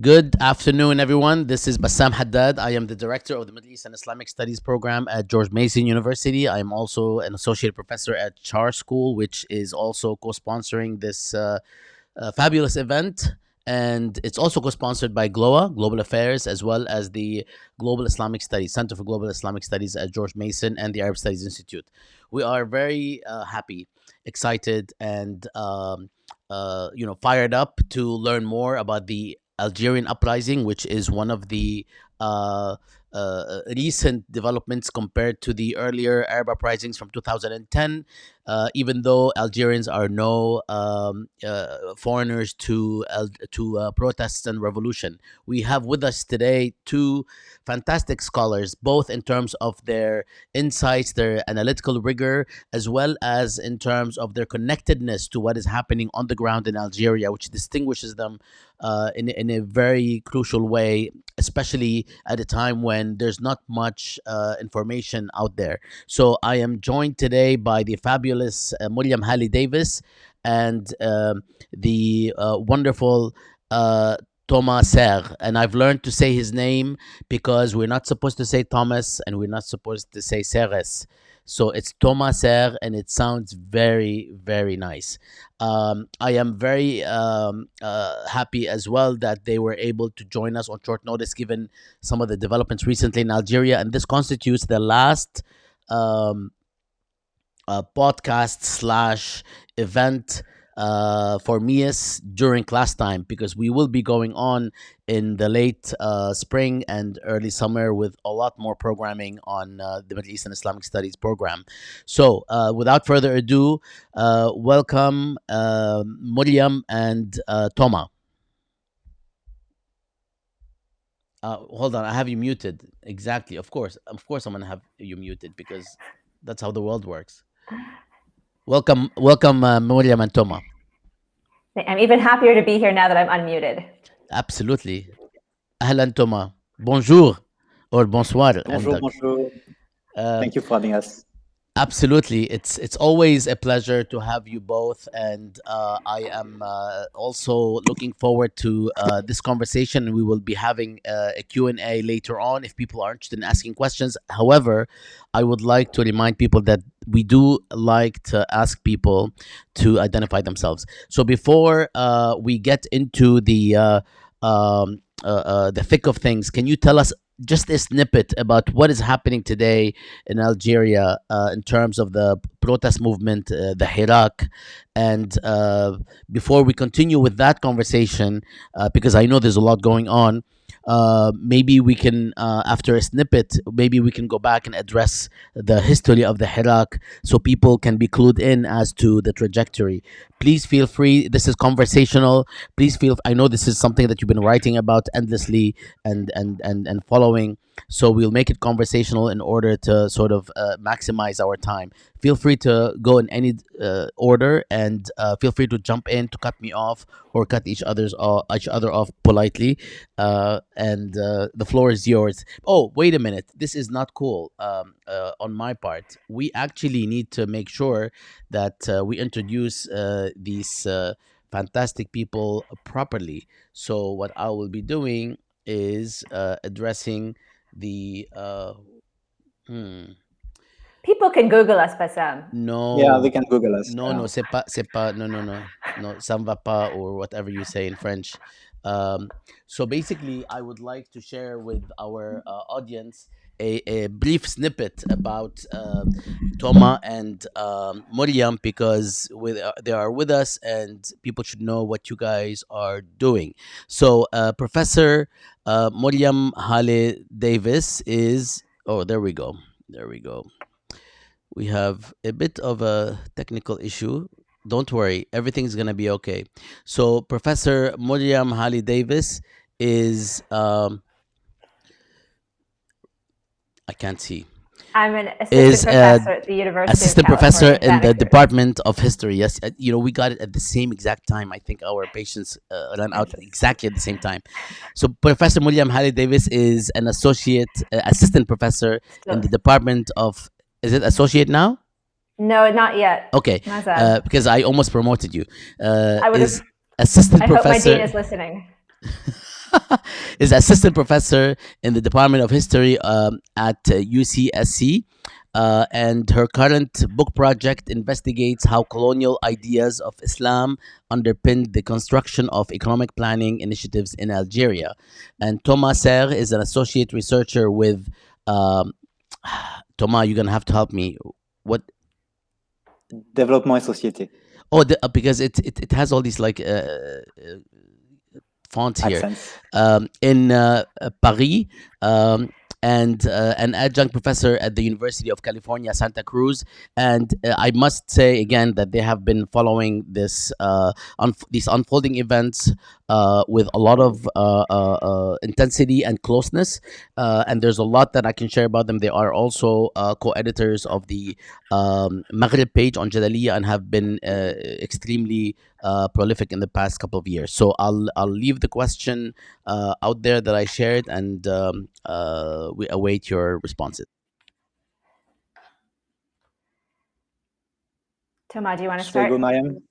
Good afternoon, everyone. This is Bassam Haddad. I am the director of the Middle East and Islamic Studies program at George Mason University. I am also an associate professor at Char School, which is also co-sponsoring this fabulous event. And it's also co-sponsored by GLOA, Global Affairs, as well as the Global Islamic Studies, Center for Global Islamic Studies at George Mason and the Arab Studies Institute. We are very happy, excited, and fired up to learn more about the Algerian uprising, which is one of the recent developments compared to the earlier Arab uprisings from 2010. Even though Algerians are no foreigners to protests and revolution, we have with us today two fantastic scholars, both in terms of their insights, their analytical rigor, as well as in terms of their connectedness to what is happening on the ground in Algeria, which distinguishes them in a very crucial way, especially at a time when there's not much information out there. So I am joined today by the fabulous Muriam Haleh Davis and the wonderful Thomas Serre. And I've learned to say his name because we're not supposed to say Thomas and we're not supposed to say Serres. So it's Thomas Serre, and it sounds very, very nice. I am very happy as well that they were able to join us on short notice, given some of the developments recently in Algeria. And this constitutes the last podcast slash event for MEIS during class time, because we will be going on in the late spring and early summer with a lot more programming on the Middle East and Islamic Studies program. So without further ado, welcome Muriam and Toma. Hold on, I have you muted. Exactly, of course I'm gonna have you muted because that's how the world works. Welcome, Muriam and Toma. I'm even happier to be here now that I'm unmuted. Absolutely. Ahlan Toma. Bonjour or bonsoir. Bonjour, bonjour. Thank you for having us. Absolutely. It's always a pleasure to have you both. And I am also looking forward to this conversation. We will be having a Q&A later on if people are interested in asking questions. However, I would like to remind people that we do like to ask people to identify themselves. So before we get into the thick of things, can you tell us just a snippet about what is happening today in Algeria in terms of the protest movement, the Hirak? And before we continue with that conversation, because I know there's a lot going on, maybe we can, after a snippet, maybe we can go back and address the history of the Hirak so people can be clued in as to the trajectory. Please feel free. This is conversational. Please feel. I know this is something that you've been writing about endlessly and following. So we'll make it conversational in order to sort of maximize our time. Feel free to go in any order, and feel free to jump in to cut me off or cut each other off politely. And the floor is yours. Oh, wait a minute. This is not cool on my part. We actually need to make sure that we introduce these fantastic people properly. So what I will be doing is addressing the People can Google us, Bassam. no. Yeah, they can Google us. No, c'est pas, no, ça ne va pas, or whatever you say in French. So basically, I would like to share with our audience a brief snippet about Toma and Muriam, because they are with us and people should know what you guys are doing. So Professor Muriam Haleh Davis is... Oh, there we go. We have a bit of a technical issue. Don't worry, everything's going to be okay. So Professor Muriam Haleh Davis is... I can't see. I'm an assistant professor at the University assistant of professor California, in Santa the Cruz. Department of History. Yes, we got it at the same exact time. I think our patients ran out exactly at the same time. So Professor Muriam Haleh Davis is an assistant professor in the Department of... Is it associate now? No, not yet. Okay, because I almost promoted you. I would Is assistant I professor... hope my dean is listening. is assistant professor in the Department of History at UCSC. And her current book project investigates how colonial ideas of Islam underpinned the construction of economic planning initiatives in Algeria. And Thomas Serre is an associate researcher with Thomas, you're gonna have to help me. What? Développement et société. Oh, because it has all these like fonts here. In Paris, and an adjunct professor at the University of California, Santa Cruz. And I must say again that they have been following this these unfolding events with a lot of intensity and closeness. And there's a lot that I can share about them. They are also co-editors of the Maghreb page on Jadaliyya and have been extremely prolific in the past couple of years. So I'll leave the question out there that I shared, and we await your responses. Thomas, do you want to start? Should I go, Muriam?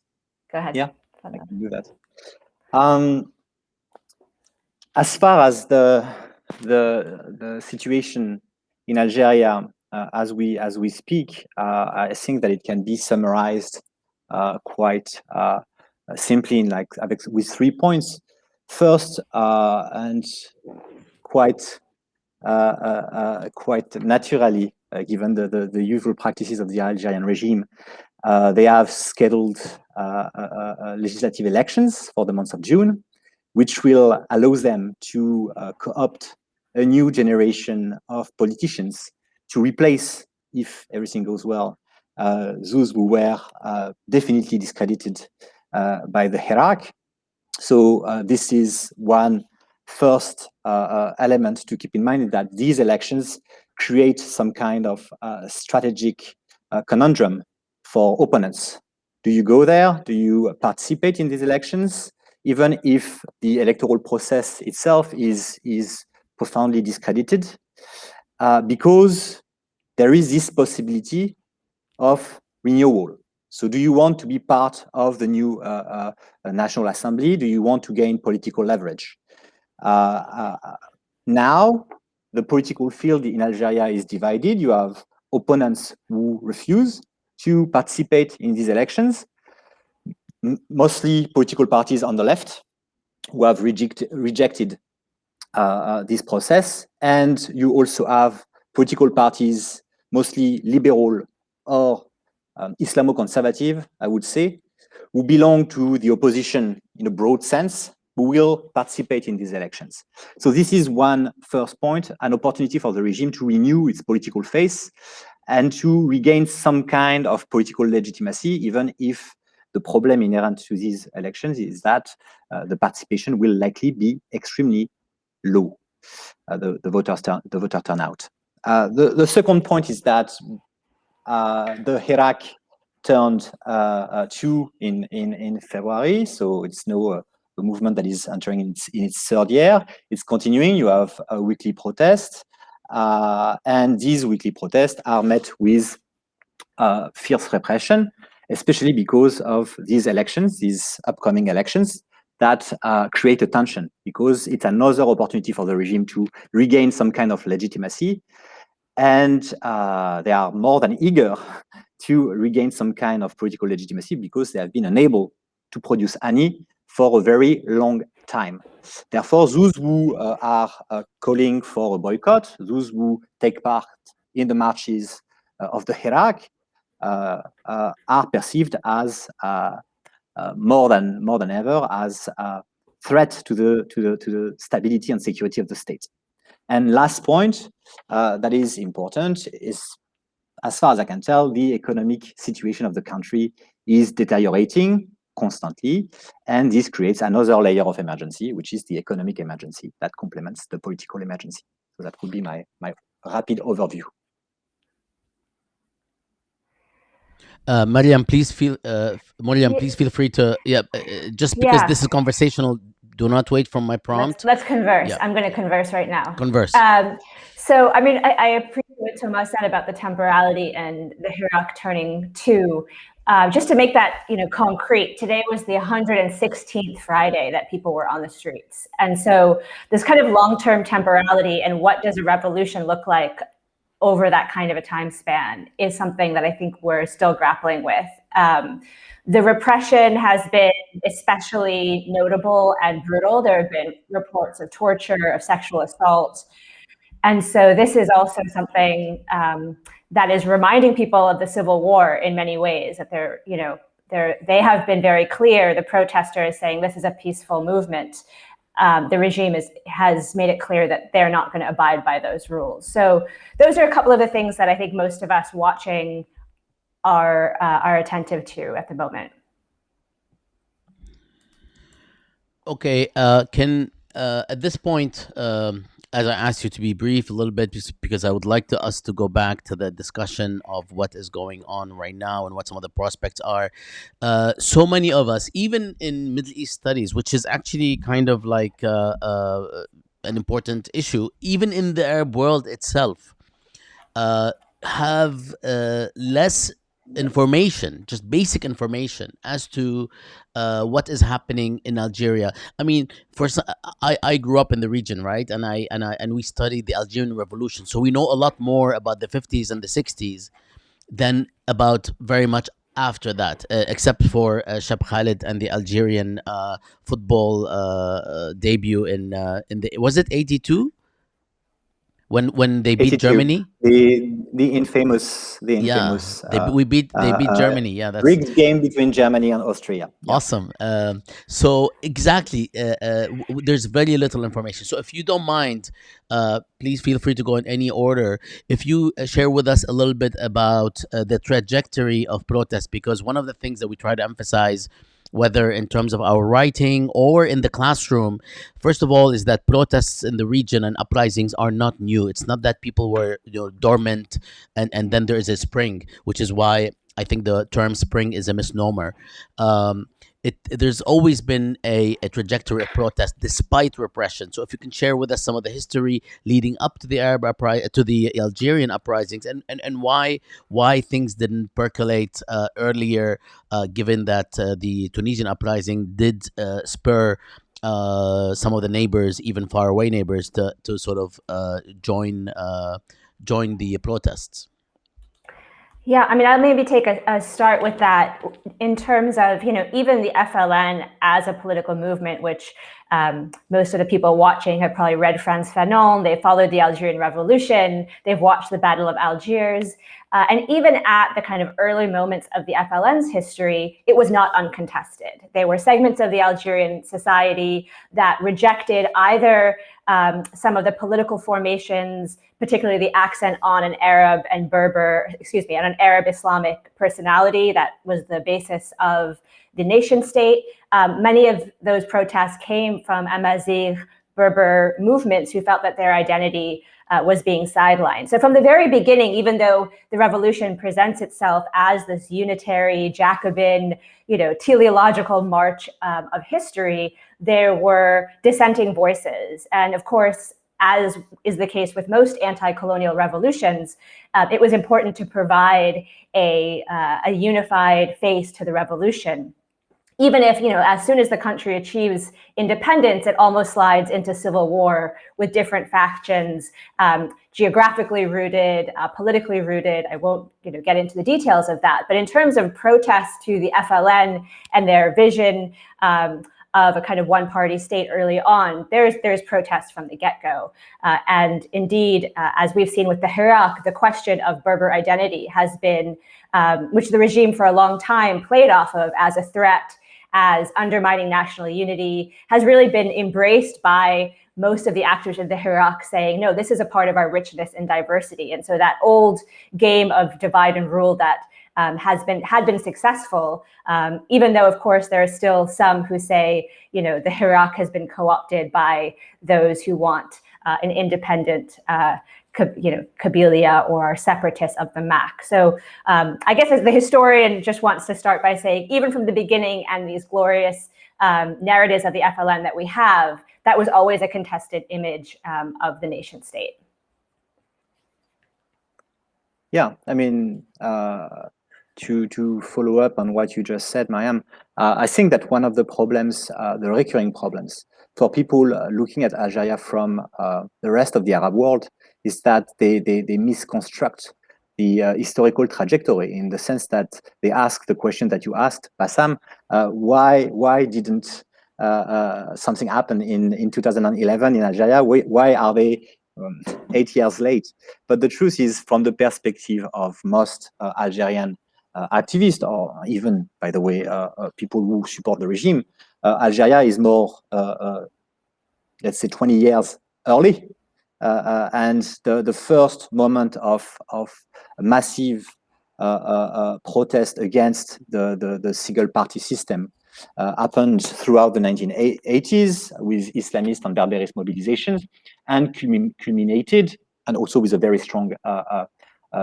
Go ahead. Yeah, I can do that. As far as the situation in Algeria as we speak, I think that it can be summarized quite simply in with 3 points. First, and quite naturally, given the usual practices of the Algerian regime, they have scheduled legislative elections for the month of June, which will allow them to co-opt a new generation of politicians to replace, if everything goes well, those who were definitely discredited by the Hirak. So this is one first element to keep in mind, that these elections create some kind of strategic conundrum for opponents. Do you go there? Do you participate in these elections? Even if the electoral process itself is profoundly discredited, because there is this possibility of renewal. So do you want to be part of the new National Assembly? Do you want to gain political leverage? Now, the political field in Algeria is divided. You have opponents who refuse to participate in these elections, mostly political parties on the left who have rejected this process. And you also have political parties, mostly liberal or Islamo-conservative, I would say, who belong to the opposition in a broad sense, who will participate in these elections. So this is one first point, an opportunity for the regime to renew its political face and to regain some kind of political legitimacy, even if the problem inherent to these elections is that the participation will likely be extremely low, the voter turnout. The second point is that the Hirak turned 2 in February, so it's now a movement that is entering in its third year. It's continuing. You have a weekly protest, and these weekly protests are met with fierce repression, especially because of these elections, these upcoming elections, that create a tension, because it's another opportunity for the regime to regain some kind of legitimacy. And they are more than eager to regain some kind of political legitimacy because they have been unable to produce any for a very long time. Therefore, those who are calling for a boycott, those who take part in the marches of the Hirak, are perceived as more than ever as a threat to the stability and security of the state. And last point that is important is, as far as I can tell, the economic situation of the country is deteriorating constantly, and this creates another layer of emergency, which is the economic emergency that complements the political emergency. So that would be my rapid overview. Muriam, please feel free to just because this is conversational, do not wait for my prompt. Let's converse. Yeah. I'm going to converse right now. Converse. So, I mean, I appreciate what Thomas said about the temporality and the Hirak turning 2. just to make that concrete, today was the 116th Friday that people were on the streets. And so this kind of long-term temporality and what does a revolution look like over that kind of a time span is something that I think we're still grappling with. The repression has been especially notable and brutal. There have been reports of torture, of sexual assault. And so this is also something that is reminding people of the Civil War in many ways, that they have been very clear, the protesters saying this is a peaceful movement. The regime has made it clear that they're not going to abide by those rules. So those are a couple of the things that I think most of us watching are attentive to at the moment. Okay, at this point, as I asked you to be brief a little bit, just because I would like us to go back to the discussion of what is going on right now and what some of the prospects are. So many of us, even in Middle East studies, which is actually kind of like an important issue, even in the Arab world itself, have less information, just basic information as to what is happening in Algeria. I mean, I grew up in the region, right? And we studied the Algerian Revolution, so we know a lot more about the 50s and the 60s than about very much after that, except for Shab Khalid and the Algerian football debut in the, was it 82 when they beat 82. Germany? The infamous Yeah, we beat Germany. Yeah, that's rigged game between Germany and Austria. Yeah. awesome. So exactly, there's very little information. So if you don't mind, please feel free to go in any order. If you share with us a little bit about the trajectory of protests, because one of the things that we try to emphasize, whether in terms of our writing or in the classroom, first of all, is that protests in the region and uprisings are not new. It's not that people were dormant and then there is a spring, which is why I think the term spring is a misnomer. There's always been a trajectory of protest despite repression. So if you can share with us some of the history leading up to the to the Algerian uprisings, and why things didn't percolate earlier, given that the Tunisian uprising did spur some of the neighbors, even faraway neighbors, to sort of join the protests. Yeah, I mean, I'll maybe take a start with that in terms of, even the FLN as a political movement, which most of the people watching have probably read Frantz Fanon. They followed the Algerian Revolution. They've watched the Battle of Algiers. And even at the kind of early moments of the FLN's history, it was not uncontested. There were segments of the Algerian society that rejected either some of the political formations, particularly the accent on an Arab and on an Arab Islamic personality that was the basis of the nation state. Many of those protests came from Amazigh Berber movements who felt that their identity was being sidelined. So from the very beginning, even though the revolution presents itself as this unitary Jacobin, teleological march of history, there were dissenting voices. And of course, as is the case with most anti-colonial revolutions, it was important to provide a unified face to the revolution. Even if, as soon as the country achieves independence, it almost slides into civil war with different factions, geographically rooted, politically rooted. I won't, get into the details of that. But in terms of protests to the FLN and their vision of a kind of one-party state early on, there's protests from the get-go. And indeed, as we've seen with the Hirak, the question of Berber identity has been, which the regime for a long time played off of as a threat, as undermining national unity, has really been embraced by most of the actors of the Hirak, saying, no, this is a part of our richness and diversity. And so that old game of divide and rule that had been successful, even though, of course, there are still some who say, the Hirak has been co-opted by those who want an independent Kabylia or separatists of the MAC. So I guess as the historian just wants to start by saying, even from the beginning and these glorious narratives of the FLN that we have, that was always a contested image of the nation state. Yeah, I mean, to follow up on what you just said, Miriam, I think that one of the problems, the recurring problems for people looking at Algeria from the rest of the Arab world is that they misconstruct the historical trajectory, in the sense that they ask the question that you asked, Bassam, why didn't something happen in 2011 in Algeria? Why are they 8 years late? But the truth is, from the perspective of most Algerian activists, or even, by the way, people who support the regime, Algeria is more, let's say, 20 years early. And the first moment of massive protest against the single party system happened throughout the 1980s with Islamist and Berberist mobilizations, and culminated, and also with a very strong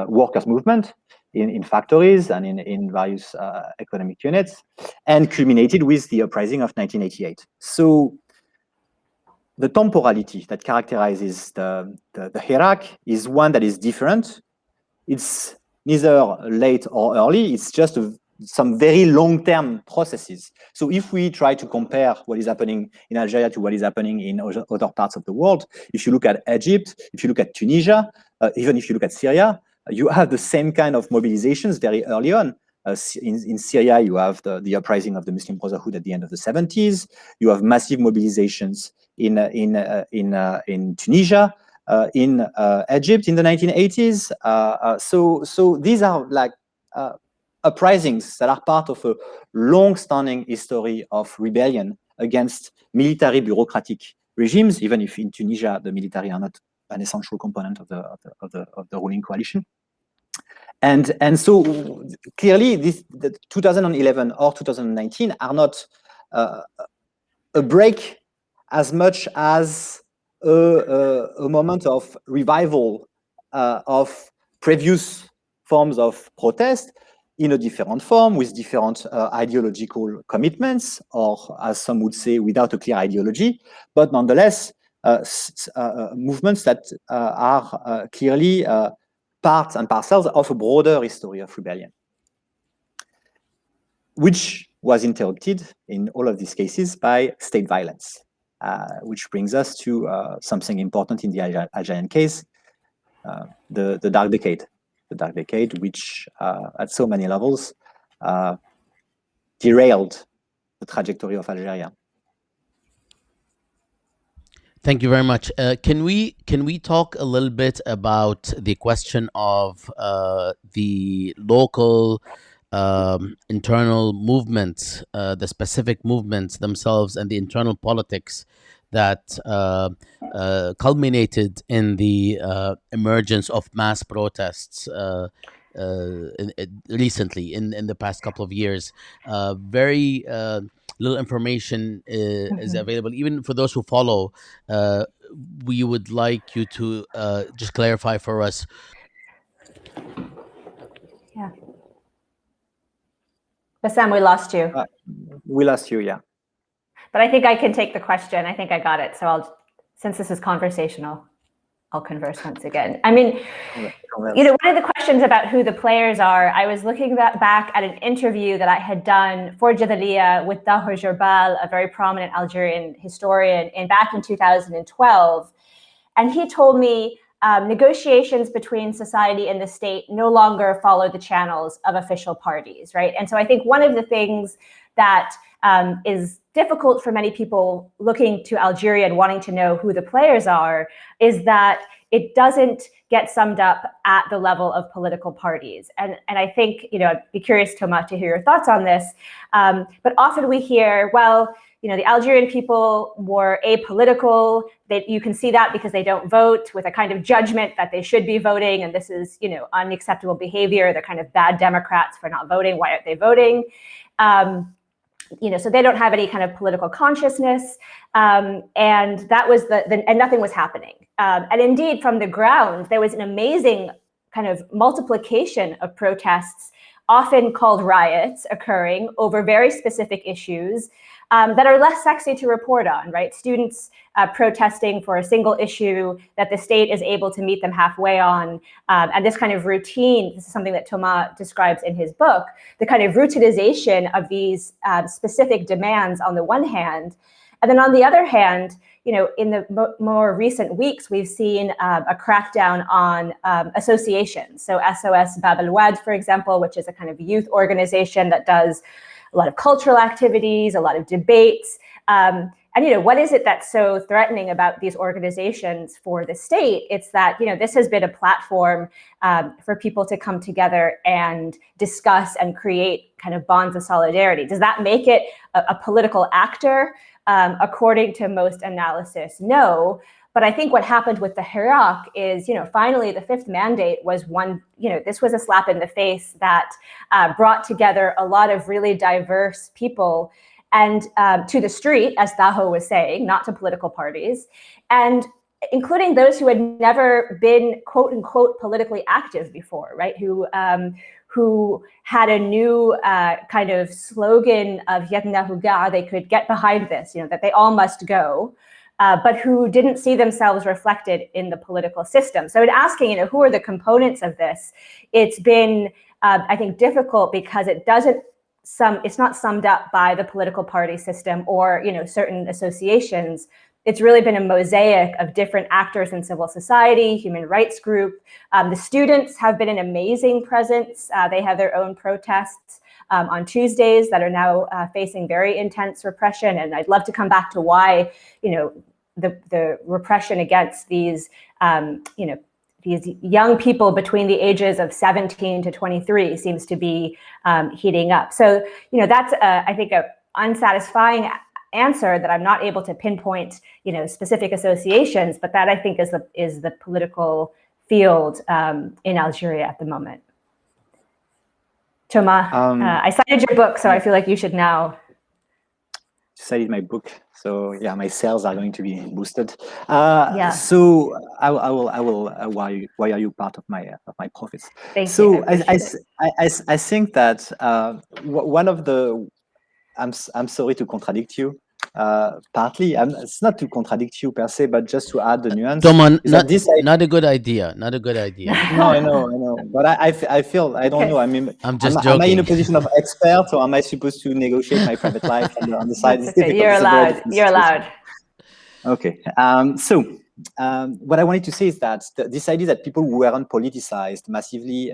workers' movement in factories and in various economic units, and culminated with the uprising of 1988. So the temporality that characterizes the Hirak is one that is different. It's neither late or early. It's just some very long-term processes. So if we try to compare what is happening in Algeria to what is happening in other parts of the world, if you look at Egypt, if you look at Tunisia, even if you look at Syria, you have the same kind of mobilizations very early on. In Syria, you have the uprising of the Muslim Brotherhood at the end of the 70s. You have massive mobilizations in Tunisia, in Egypt in the 1980s. So these are like uprisings that are part of a long-standing history of rebellion against military bureaucratic regimes, even if in Tunisia the military are not an essential component of the ruling coalition. And so clearly, the 2011 or 2019 are not a break as much as a moment of revival of previous forms of protest in a different form, with different ideological commitments, or as some would say, without a clear ideology, but nonetheless, movements that are clearly part and parcels of a broader history of rebellion, which was interrupted in all of these cases by state violence, which brings us to something important in the Algerian case, the Dark Decade. The Dark Decade, which at so many levels derailed the trajectory of Algeria. Thank you very much. Can we talk a little bit about the question of the local internal movements, the specific movements themselves, and the internal politics that culminated in the emergence of mass protests recently in the past couple of years? Very little information is available, even for those who follow. We would like you to just clarify for us. Yeah. Bassam, we lost you. We lost you, yeah. But I think I can take the question. I think I got it. So since this is conversational, I'll converse once again. I mean, one of the questions about who the players are, I was looking back at an interview that I had done for Jadaliyya with Dahour Jourbal, a very prominent Algerian historian, back in 2012. And he told me negotiations between society and the state no longer follow the channels of official parties, right? And so I think one of the things that is difficult for many people looking to Algeria and wanting to know who the players are is that it doesn't get summed up at the level of political parties. And I think, I'd be curious, Thomas, to hear your thoughts on this. But often we hear, well, the Algerian people were apolitical. You can see that because they don't vote, with a kind of judgment that they should be voting. And this is, unacceptable behavior. They're kind of bad Democrats for not voting. Why aren't they voting? So they don't have any kind of political consciousness. And that was and nothing was happening. And indeed, from the ground, there was an amazing kind of multiplication of protests, often called riots, occurring over very specific issues. that are less sexy to report on, right? Students protesting for a single issue that the state is able to meet them halfway on. And this kind of routine, this is something that Thomas describes in his book, the kind of routinization of these specific demands on the one hand. And then on the other hand, in the more recent weeks, we've seen a crackdown on associations. So SOS Bab el Wad, for example, which is a kind of youth organization that does a lot of cultural activities, a lot of debates. And what is it that's so threatening about these organizations for the state? It's that this has been a platform for people to come together and discuss and create kind of bonds of solidarity. Does that make it a political actor? According to most analysis, no. But I think what happened with the Hirak is, finally the fifth mandate was one, this was a slap in the face that brought together a lot of really diverse people and to the street, as Taho was saying, not to political parties, and including those who had never been quote unquote politically active before, right? Who had a new kind of slogan of Yadnahu Ga, they could get behind this, that they all must go, but who didn't see themselves reflected in the political system. So in asking, who are the components of this, it's been, I think, difficult because it's not summed up by the political party system or, certain associations. It's really been a mosaic of different actors in civil society, human rights group. The students have been an amazing presence. They have their own protests on Tuesdays that are now facing very intense repression. And I'd love to come back to why, the repression against these, these young people between the ages of 17 to 23 seems to be heating up. So, that's, I think, an unsatisfying answer that I'm not able to pinpoint, specific associations, but that I think is the political field in Algeria at the moment. Thomas, I cited your book, so I feel like you should now. Cited my book, so yeah, my sales are going to be boosted. Yeah. So I will. Why are you part of my profits? Thank so you. I think that one of the I'm sorry to contradict you. Partly, it's not to contradict you per se, but just to add the nuance. Thomas, not a good idea. Not a good idea. No, I know. But I feel, I don't know. I mean, I'm just am I in a joking. position of expert, or am I supposed to negotiate my private life on the side? That's okay. You're allowed. You're allowed. Okay. So what I wanted to say is that this idea that people who weren't politicized massively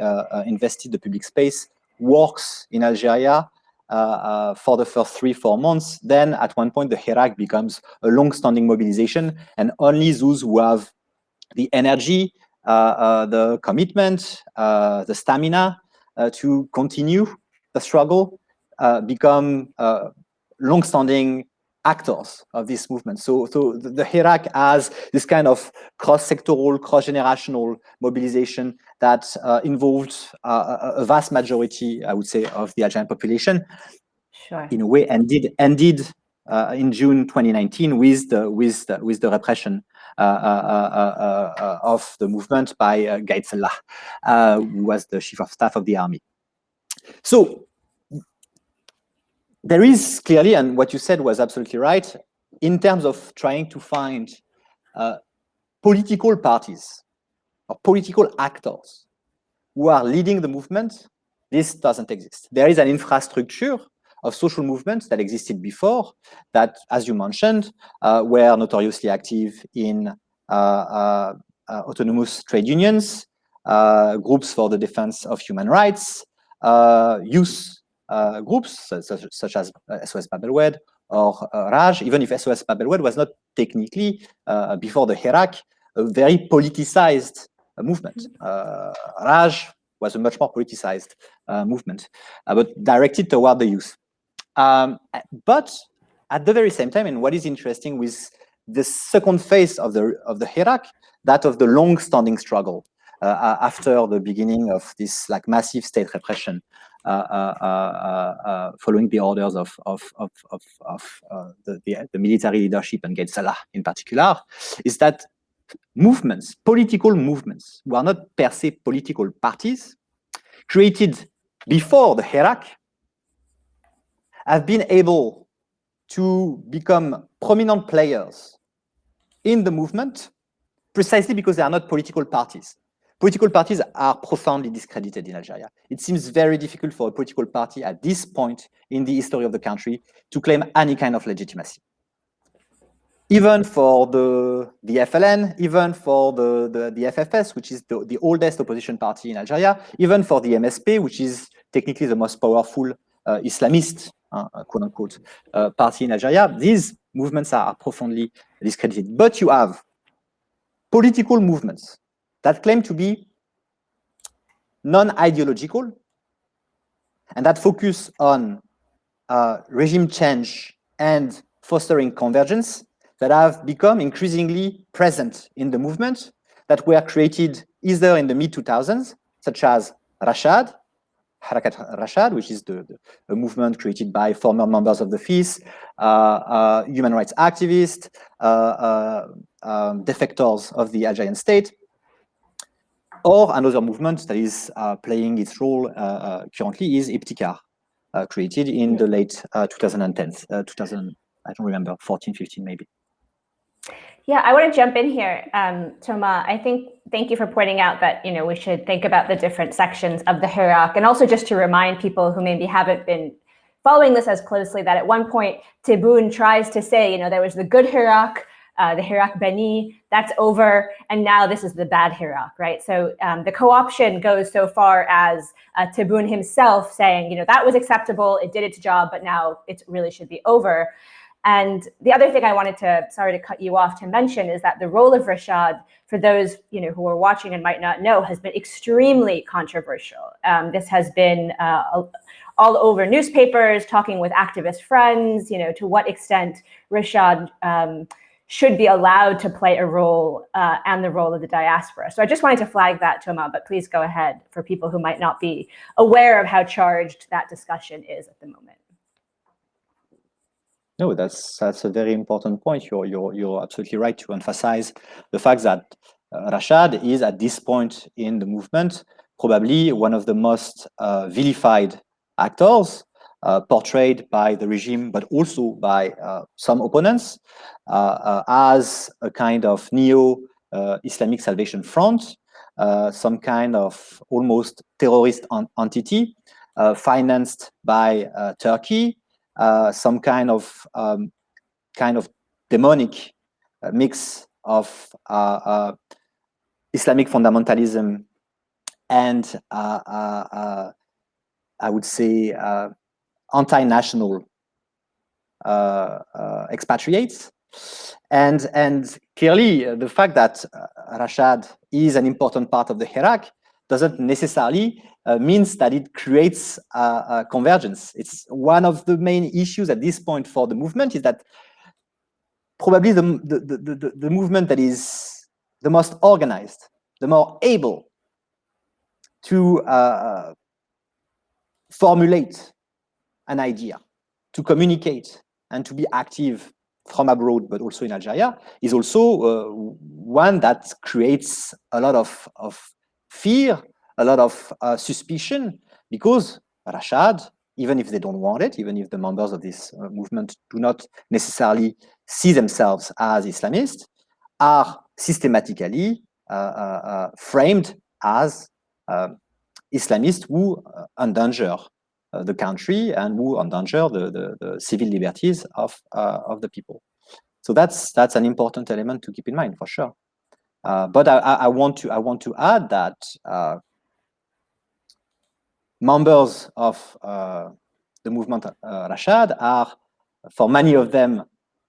invested the public space works in Algeria for the first 3-4 months. Then at one point, the Hirak becomes a long-standing mobilization, and only those who have the energy, the commitment, the stamina to continue the struggle become long-standing actors of this movement. So the Hirak has this kind of cross-sectoral, cross-generational mobilization that involved a vast majority, I would say, of the Algerian population. Sure. In a way, ended in June 2019 with the repression of the movement by Gaid Salah, who was the chief of staff of the army. So there is clearly, and what you said was absolutely right, in terms of trying to find political parties or political actors who are leading the movement, this doesn't exist. There is an infrastructure of social movements that existed before that, as you mentioned, were notoriously active in autonomous trade unions, groups for the defense of human rights, youth groups such as SOS Bab el Wad or Raj, even if SOS Bab el Wad was not technically, before the Hirak, a very politicized movement. Raj was a much more politicized movement, but directed toward the youth. But at the very same time, and what is interesting with the second phase of the Hirak, that of the long-standing struggle after the beginning of this massive state repression, following the orders of the military leadership and Gaid Salah in particular, is that movements, political movements, who are not per se political parties, created before the Hirak, have been able to become prominent players in the movement precisely because they are not political parties. Political parties are profoundly discredited in Algeria. It seems very difficult for a political party at this point in the history of the country to claim any kind of legitimacy. Even for the FLN, even for the FFS, which is the oldest opposition party in Algeria, even for the MSP, which is technically the most powerful Islamist, quote-unquote, party in Algeria, these movements are profoundly discredited. But you have political movements that claim to be non-ideological and that focus on regime change and fostering convergence that have become increasingly present in the movement that were created either in the mid-2000s, such as Rashad, Harakat Rashad, which is a movement created by former members of the FIS, human rights activists, defectors of the Algerian state, or another movement that is playing its role currently is Ibtikar, created in the late 2010s, I don't remember, 14, 15 maybe. Yeah, I want to jump in here, Thomas. Thank you for pointing out that we should think about the different sections of the Hirak, and also just to remind people who maybe haven't been following this as closely that at one point Tebboune tries to say, there was the good Hirak, the Hirak Beni, that's over, and now this is the bad Hirak, right? So the co-option goes so far as Tebboune himself saying, that was acceptable, it did its job, but now it really should be over. And the other thing I wanted to, sorry to cut you off, to mention is that the role of Rashad, for those who are watching and might not know, has been extremely controversial. This has been all over newspapers, talking with activist friends, to what extent Rashad should be allowed to play a role and the role of the diaspora. So I just wanted to flag that, Thomas, but please go ahead for people who might not be aware of how charged that discussion is at the moment. No, that's a very important point. You're absolutely right to emphasize the fact that Rashad is at this point in the movement probably one of the most vilified actors, portrayed by the regime, but also by some opponents as a kind of neo-Islamic Salvation Front, some kind of almost terrorist entity financed by Turkey. Some kind of demonic mix of Islamic fundamentalism and I would say anti-national expatriates, and clearly the fact that Rashad is an important part of the Hirak doesn't necessarily means that it creates convergence. It's one of the main issues at this point for the movement is that probably the movement that is the most organized, the more able to formulate an idea, to communicate and to be active from abroad, but also in Algeria, is also one that creates a lot of fear, a lot of suspicion, because Rashad, even if they don't want it, even if the members of this movement do not necessarily see themselves as Islamists, are systematically framed as Islamists who endanger the country and who endanger the civil liberties of the people. So that's an important element to keep in mind for sure. But I want to add that members of the movement Rashad are, for many of them,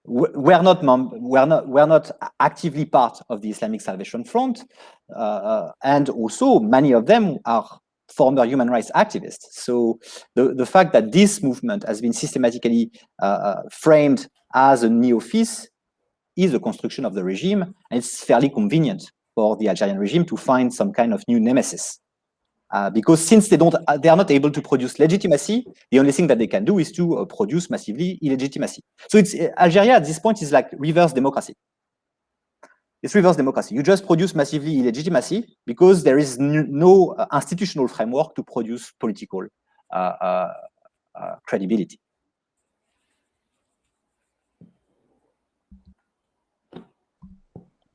were not actively part of the Islamic Salvation Front, and also many of them are former human rights activists. So the fact that this movement has been systematically framed as a neo-FIS is a construction of the regime, and it's fairly convenient for the Algerian regime to find some kind of new nemesis. Because since they are not able to produce legitimacy, the only thing that they can do is to produce massively illegitimacy. So Algeria at this point is like reverse democracy. It's reverse democracy. You just produce massively illegitimacy because there is no institutional framework to produce political credibility.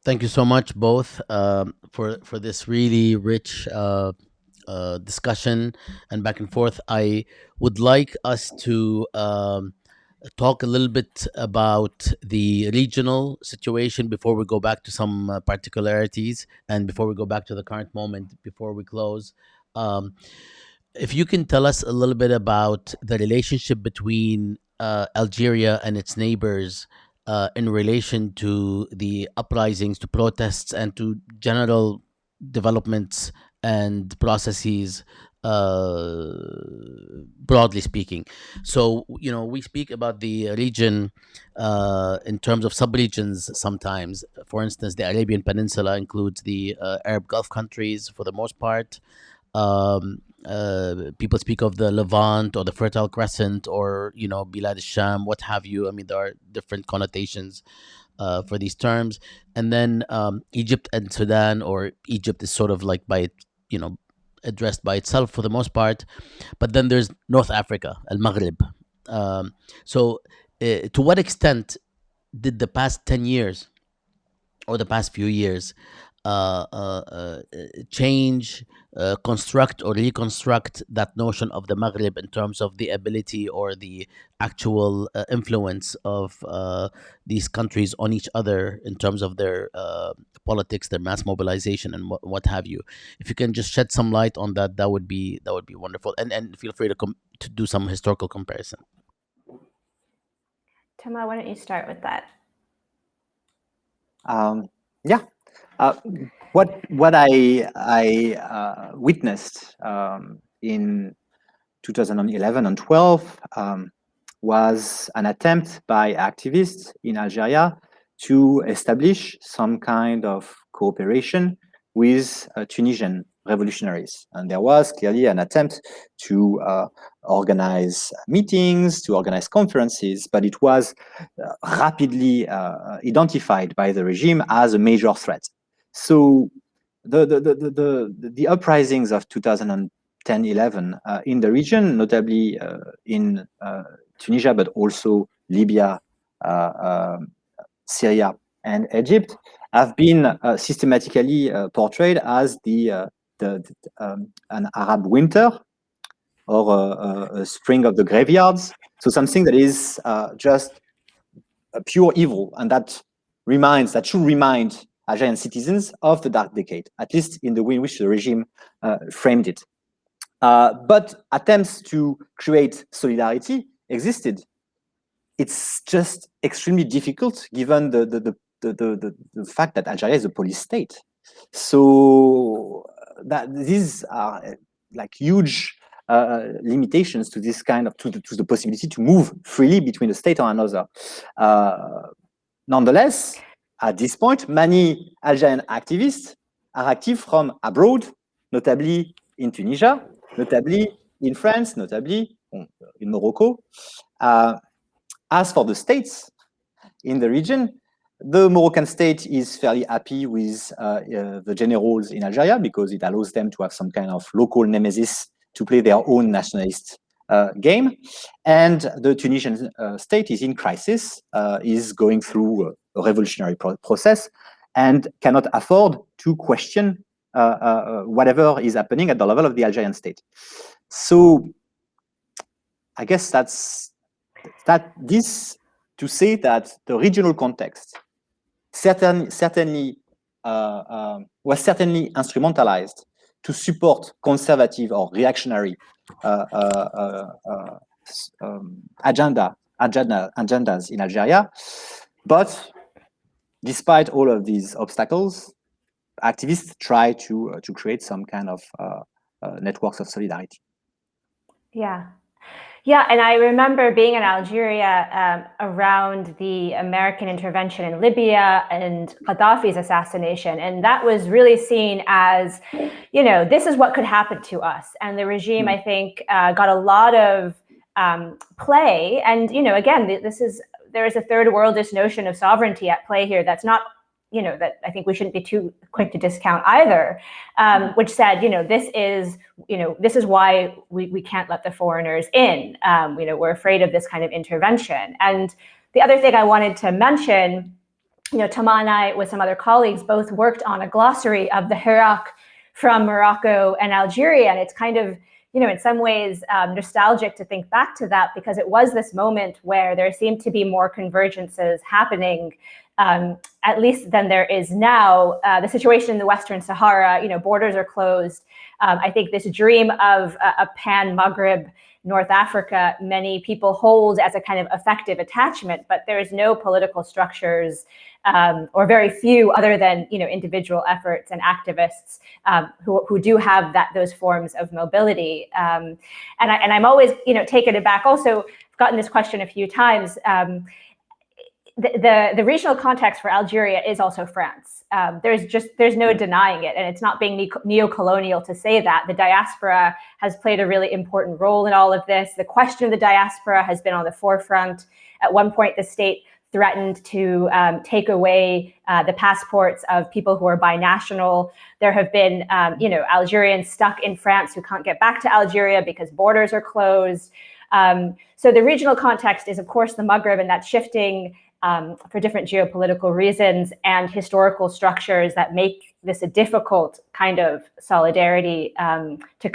Thank you so much, both, for this really rich discussion and back and forth. I would like us to talk a little bit about the regional situation before we go back to some particularities, and before we go back to the current moment, before we close. Um, if you can tell us a little bit about the relationship between Algeria and its neighbors in relation to the uprisings, to protests, and to general developments and processes, uh, broadly speaking. So, we speak about the region in terms of subregions sometimes. For instance, the Arabian Peninsula includes the Arab Gulf countries for the most part. People speak of the Levant or the Fertile Crescent, or Bilad al-Sham, what have you. I mean, there are different connotations for these terms. And then Egypt and Sudan, or Egypt is sort of like you know addressed by itself for the most part. But then there's North Africa, Al Maghreb. So to what extent did the past 10 years or the past few years change, construct or reconstruct that notion of the Maghreb in terms of the ability or the actual influence of these countries on each other in terms of their politics, their mass mobilization, and what have you. If you can just shed some light on that, that would be wonderful. And feel free to do some historical comparison. Tama, why don't you start with that? Yeah. What I witnessed in 2011 and 12 was an attempt by activists in Algeria to establish some kind of cooperation with Tunisian revolutionaries. And there was clearly an attempt to organize meetings, to organize conferences, but it was rapidly identified by the regime as a major threat. So the uprisings of 2010-11 in the region, notably in Tunisia, but also Libya, Syria, and Egypt, have been systematically portrayed as an Arab winter or a spring of the graveyards. So something that is just a pure evil, and that should remind Algerian citizens of the dark decade, at least in the way in which the regime framed it. But attempts to create solidarity existed. It's just extremely difficult given the fact that Algeria is a police state. So that these are like huge limitations to this kind of to the possibility to move freely between a state or another. Nonetheless, at this point, many Algerian activists are active from abroad, notably in Tunisia, notably in France, notably in Morocco. As for the states in the region, the Moroccan state is fairly happy with the generals in Algeria because it allows them to have some kind of local nemesis to play their own nationalist game. And the Tunisian state is in crisis, is going through a revolutionary process, and cannot afford to question whatever is happening at the level of the Algerian state. So I guess this to say that the regional context certainly was certainly instrumentalized to support conservative or reactionary agendas in Algeria. But despite all of these obstacles, activists try to create some kind of networks of solidarity. Yeah, and I remember being in Algeria around the American intervention in Libya and Gaddafi's assassination, and that was really seen as, this is what could happen to us. And the regime, I think, got a lot of play. And again, there is a third worldist notion of sovereignty at play here. That's not, that I think we shouldn't be too quick to discount either, which said, this is why we can't let the foreigners in. We're afraid of this kind of intervention. And the other thing I wanted to mention Tama and I, with some other colleagues, both worked on a glossary of the Hirak from Morocco and Algeria. And it's kind of, in some ways nostalgic to think back to that, because it was this moment where there seemed to be more convergences happening, at least than there is now. The situation in the Western Sahara, borders are closed. I think this dream of a pan-Maghreb North Africa, many people hold as a kind of effective attachment, but there is no political structures, or very few, other than individual efforts and activists who do have those forms of mobility. And I'm always taken aback. Also, I've gotten this question a few times. The regional context for Algeria is also France. There's no denying it, and it's not being neo-colonial to say that. The diaspora has played a really important role in all of this. The question of the diaspora has been on the forefront. At one point, the state threatened to take away the passports of people who are binational. There have been, Algerians stuck in France who can't get back to Algeria because borders are closed. So the regional context is, of course, the Maghreb, and that's shifting for different geopolitical reasons and historical structures that make this a difficult kind of solidarity to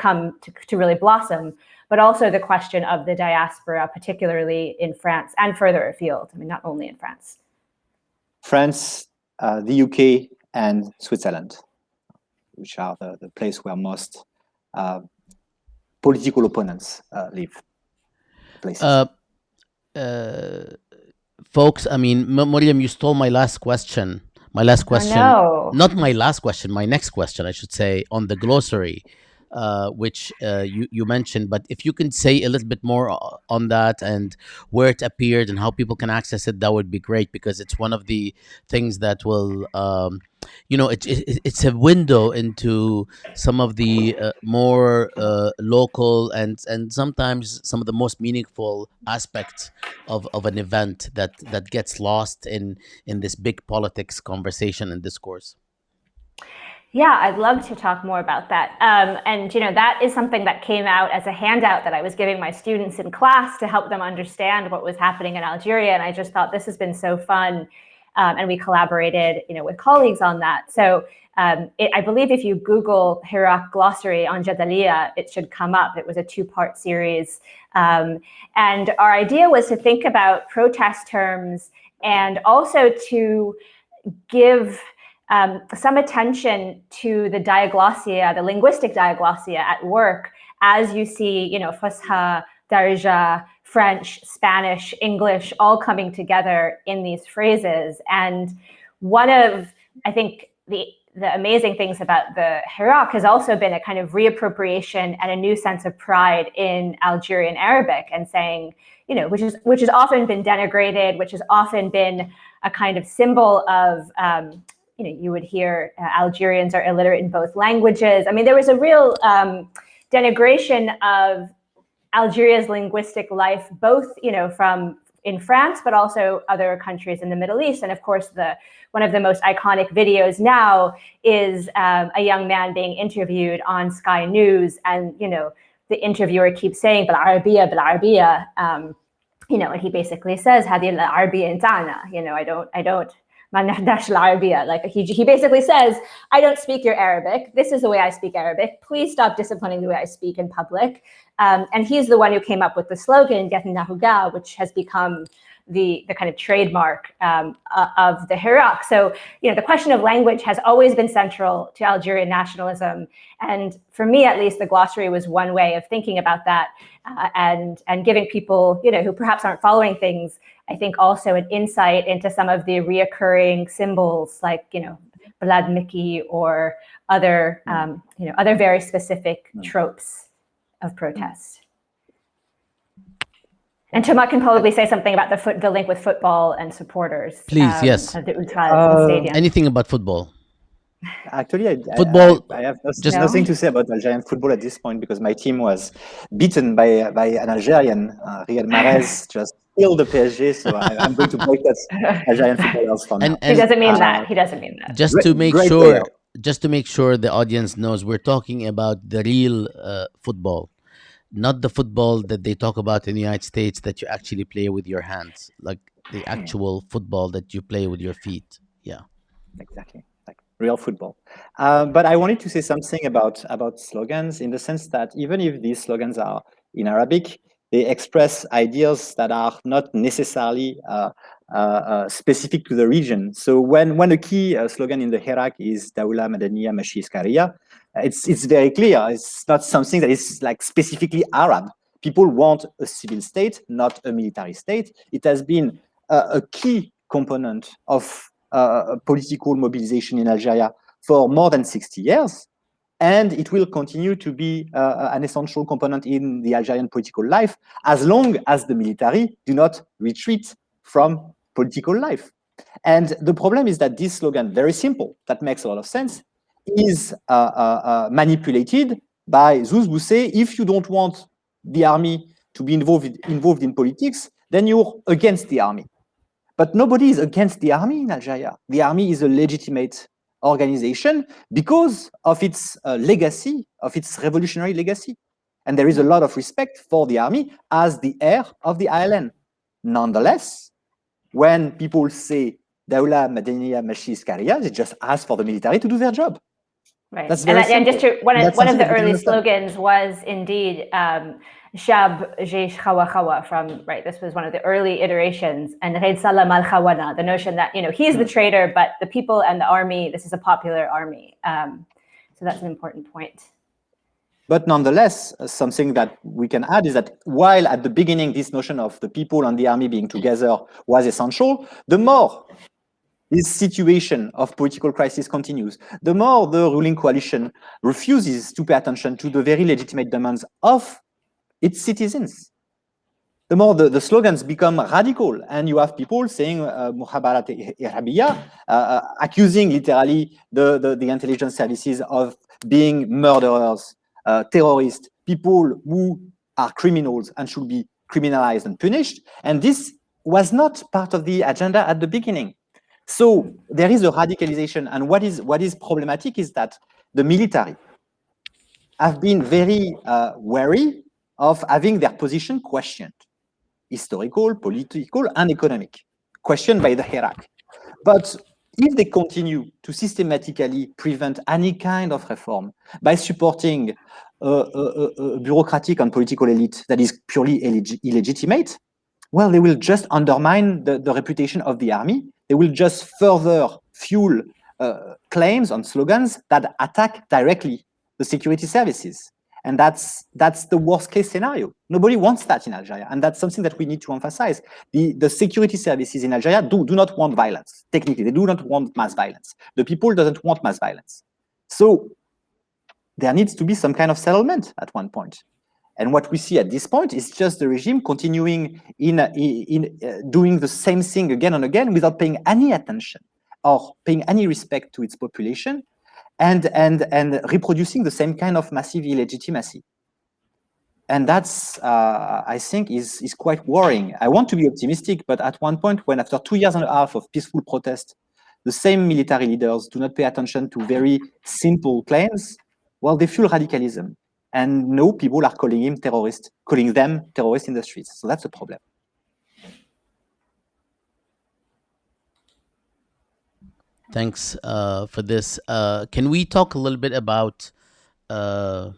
really blossom. But also the question of the diaspora, particularly in France and further afield. I mean, not only in France. France, the UK, and Switzerland, which are the place where most political opponents live. Places. Folks, I mean, Muriam, you stole my last question. My last question, not my last question, my next question, I should say, on the glossary, which you mentioned. But if you can say a little bit more on that and where it appeared and how people can access it, that would be great, because it's one of the things that will, it's a window into some of the more local and sometimes some of the most meaningful aspects of an event that gets lost in this big politics conversation and discourse. Yeah, I'd love to talk more about that. And, that is something that came out as a handout that I was giving my students in class to help them understand what was happening in Algeria. And I just thought this has been so fun. And we collaborated, with colleagues on that. So I believe if you Google Hirak Glossary on Jadaliyya, it should come up. It was a 2-part series. And our idea was to think about protest terms and also to give some attention to the diaglossia, the linguistic diaglossia at work, as you see, Fusha, Darija, French, Spanish, English, all coming together in these phrases. And one of, I think, the amazing things about the Hirak has also been a kind of reappropriation and a new sense of pride in Algerian Arabic, and saying, which has often been denigrated, which has often been a kind of symbol of, you would hear Algerians are illiterate in both languages. I mean, there was a real denigration of Algeria's linguistic life, both, from in France, but also other countries in the Middle East. And of course, one of the most iconic videos now is a young man being interviewed on Sky News, and the interviewer keeps saying "بالعربية بالعربية," and he basically says "هذه العربية نتاعنا." I don't. Like he basically says, I don't speak your Arabic. This is the way I speak Arabic. Please stop disciplining the way I speak in public. And he's the one who came up with the slogan, Nahuga, which has become the kind of trademark of the Hirak. So, the question of language has always been central to Algerian nationalism. And for me, at least, the glossary was one way of thinking about that, and giving people, who perhaps aren't following things, I think also an insight into some of the reoccurring symbols like, Balad Miki or other, other very specific tropes of protest. And Toma can probably say something about the link with football and supporters. Please, yes. At the Ultras stadium. Anything about football? Actually, football. I have nothing to say about Algerian football at this point, because my team was beaten by an Algerian, Riyad Mahrez, just killed the PSG. So I'm going to boycott Algerian footballers for now. He doesn't mean that. He doesn't mean that. Just to make sure the audience knows, we're talking about the real football, not the football that they talk about in the United States that you actually play with your hands, like the actual football that you play with your feet. Yeah. Exactly, like real football. But I wanted to say something about slogans in the sense that even if these slogans are in Arabic, they express ideas that are not necessarily specific to the region. So when a key slogan in the Hirak is Dawla Madaniya Mashi Iskaria, it's very clear. It's not something that is like specifically Arab. People want a civil state, not a military state. It has been a key component of political mobilization in Algeria for more than 60 years. And it will continue to be an essential component in the Algerian political life as long as the military do not retreat from political life. And the problem is that this slogan, very simple, that makes a lot of sense, is manipulated by those who say if you don't want the army to be involved in politics, then you're against the army. But nobody is against the army in Algeria. The army is a legitimate organization because of its legacy, of its revolutionary legacy. And there is a lot of respect for the army as the heir of the ILN. Nonetheless, when people say Dawla Madaniya Mashi Iskaria, they just ask for the military to do their job. Right. That's very simple. And just to, one of something the that we can early understand. slogans was indeed Shab Jeish Khawa Khawa from, right, this was one of the early iterations, and Ghaid Salam al Khawana, the notion that, you know, he's the traitor, but the people and the army, this is a popular army. So that's an important point. But nonetheless, something that we can add is that while at the beginning this notion of the people and the army being together was essential, the more this situation of political crisis continues, the more the ruling coalition refuses to pay attention to the very legitimate demands of its citizens. The more the slogans become radical, and you have people saying Mukhabarat Irhabiya, accusing literally the intelligence services of being murderers, terrorists, people who are criminals and should be criminalized and punished. And this was not part of the agenda at the beginning. So there is a radicalization, and what is problematic is that the military have been very wary of having their position questioned, historical, political, and economic, questioned by the Hirak. But if they continue to systematically prevent any kind of reform by supporting a bureaucratic and political elite that is purely illegitimate, well, they will just undermine the reputation of the army. They will just further fuel claims and slogans that attack directly the security services. And that's the worst case scenario. Nobody wants that in Algeria. And that's something that we need to emphasize. The security services in Algeria do not want violence. Technically, they do not want mass violence. The people doesn't want mass violence. So there needs to be some kind of settlement at one point. And what we see at this point is just the regime continuing in doing the same thing again and again without paying any attention or paying any respect to its population, and reproducing the same kind of massive illegitimacy. And that's, I think, is quite worrying. I want to be optimistic, but at one point when after 2 years and a half of peaceful protest, the same military leaders do not pay attention to very simple claims, well, they fuel radicalism. And no, people are calling them terrorists in the streets. So that's a problem. Thanks for this. Can we talk a little bit about the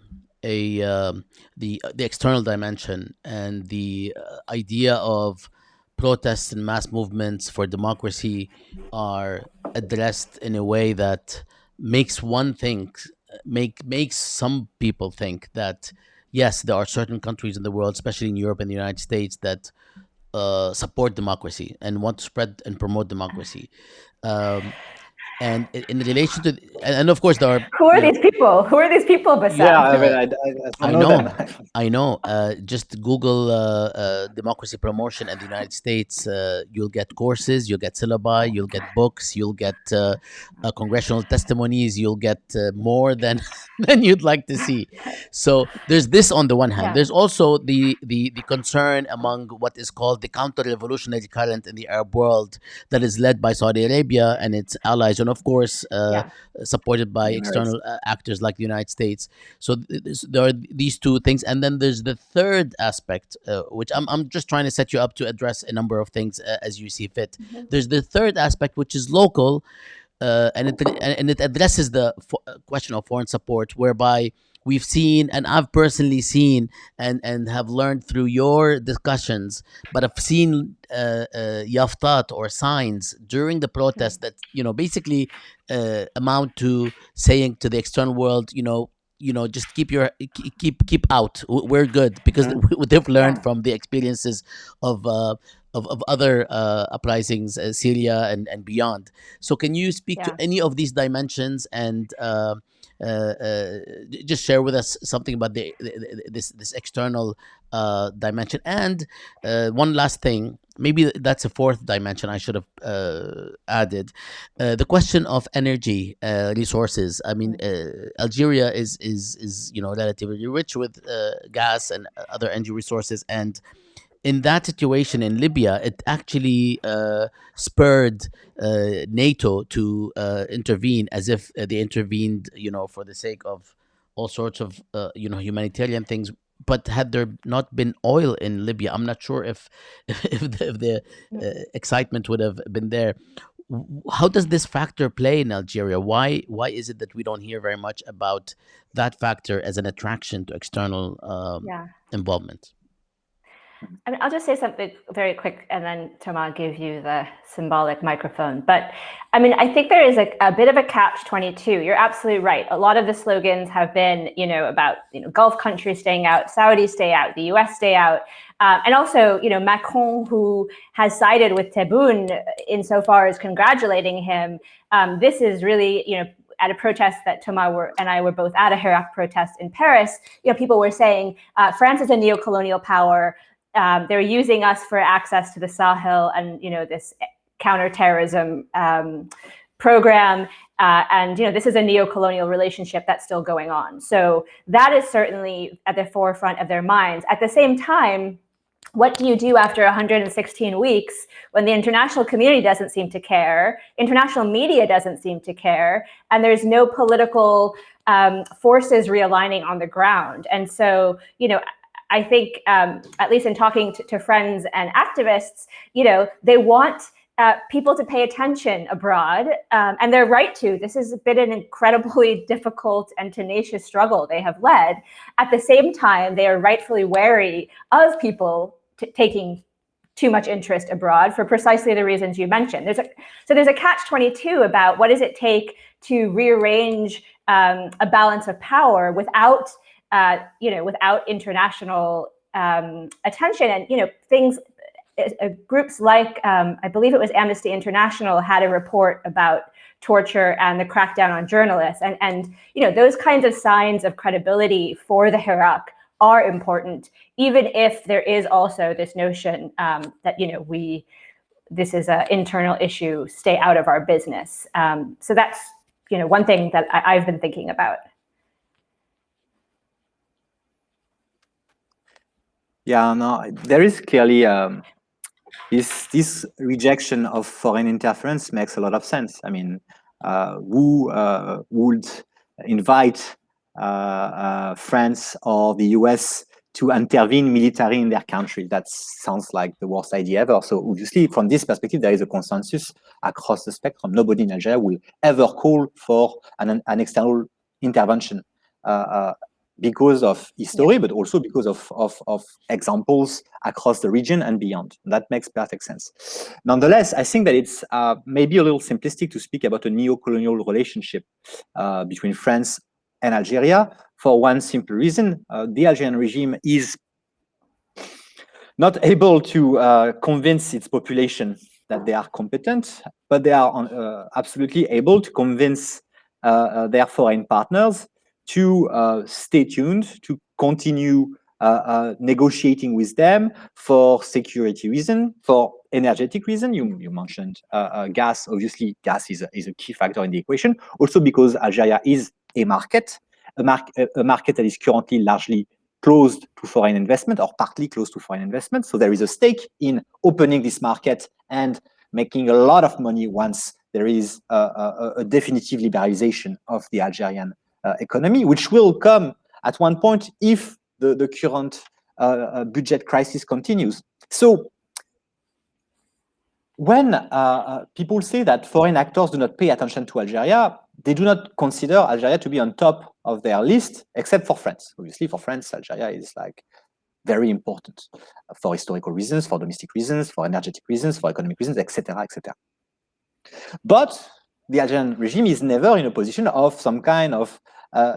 external dimension and the idea of protests and mass movements for democracy are addressed in a way that makes some people think that yes, there are certain countries in the world, especially in Europe and the United States, that support democracy and want to spread and promote democracy. And in relation to, and of course there are. Who are these people? Who are these people, Bassam? Yeah, I mean, I know them. I know. Just Google democracy promotion in the United States. You'll get courses, you'll get syllabi, you'll get books, you'll get congressional testimonies, you'll get more than you'd like to see. So there's this on the one hand. Yeah. There's also the concern among what is called the counter-revolutionary current in the Arab world that is led by Saudi Arabia and its allies. and of course, supported by MEIS. external actors like the United States. So there are these two things, and then there's the third aspect, which I'm just trying to set you up to address a number of things as you see fit. There's the third aspect, which is local, and it addresses the question of foreign support, whereby we've seen, and I've personally seen, and have learned through your discussions, but I've seen yaftat or signs during the protest that basically amount to saying to the external world, just keep out. We're good, because they've learned from the experiences of other uprisings, Syria and beyond. So can you speak to any of these dimensions, and just share with us something about this external dimension? And one last thing, maybe that's a fourth dimension I should have added, the question of energy resources. I mean, Algeria is relatively rich with gas and other energy resources, and in that situation in Libya, it actually spurred NATO to intervene, as if they intervened, for the sake of all sorts of, humanitarian things. But had there not been oil in Libya, I'm not sure if the excitement would have been there. How does this factor play in Algeria? Why is it that we don't hear very much about that factor as an attraction to external involvement? I mean, I'll just say something very quick, and then Thomas give you the symbolic microphone. But I mean, I think there is a bit of a catch-22. You're absolutely right. A lot of the slogans have been, about Gulf countries staying out, Saudi stay out, the U.S. stay out, and also, Macron, who has sided with Tebboune insofar as congratulating him. This is really, at a protest that Thomas and I were both at, a Hirak protest in Paris, people were saying France is a neo-colonial power. They're using us for access to the Sahel and this counterterrorism program, and this is a neo-colonial relationship that's still going on. So that is certainly at the forefront of their minds. At the same time, what do you do after 116 weeks when the international community doesn't seem to care, international media doesn't seem to care, and there's no political forces realigning on the ground? And so, I think, at least in talking to friends and activists, they want people to pay attention abroad, and they're right to. This has been an incredibly difficult and tenacious struggle they have led. At the same time, they are rightfully wary of people taking too much interest abroad for precisely the reasons you mentioned. There's a catch-22 about what does it take to rearrange a balance of power without international attention, and things. Groups like I believe it was Amnesty International had a report about torture and the crackdown on journalists, and those kinds of signs of credibility for the Hirak are important, even if there is also this notion that this is an internal issue, stay out of our business. So that's one thing that I've been thinking about. Yeah, no, there is clearly this rejection of foreign interference makes a lot of sense. I mean, who would invite France or the US to intervene militarily in their country? That sounds like the worst idea ever. So obviously, from this perspective, there is a consensus across the spectrum. Nobody in Algeria will ever call for an external intervention. Because of history, but also because of examples across the region and beyond. That makes perfect sense. Nonetheless, I think that it's maybe a little simplistic to speak about a neo-colonial relationship between France and Algeria for one simple reason. The Algerian regime is not able to convince its population that they are competent, but they are absolutely able to convince their foreign partners to stay tuned, to continue negotiating with them for security reason, for energetic reason. You mentioned gas. Obviously, gas is a key factor in the equation. Also because Algeria is a market that is currently largely closed to foreign investment or partly closed to foreign investment. So there is a stake in opening this market and making a lot of money once there is a definitive liberalization of the Algerian economy, which will come at one point if the current budget crisis continues. So when people say that foreign actors do not pay attention to Algeria, they do not consider Algeria to be on top of their list, except for France. Obviously, for France, Algeria is like very important for historical reasons, for domestic reasons, for energetic reasons, for economic reasons, etc., etc. But the Algerian regime is never in a position of some kind of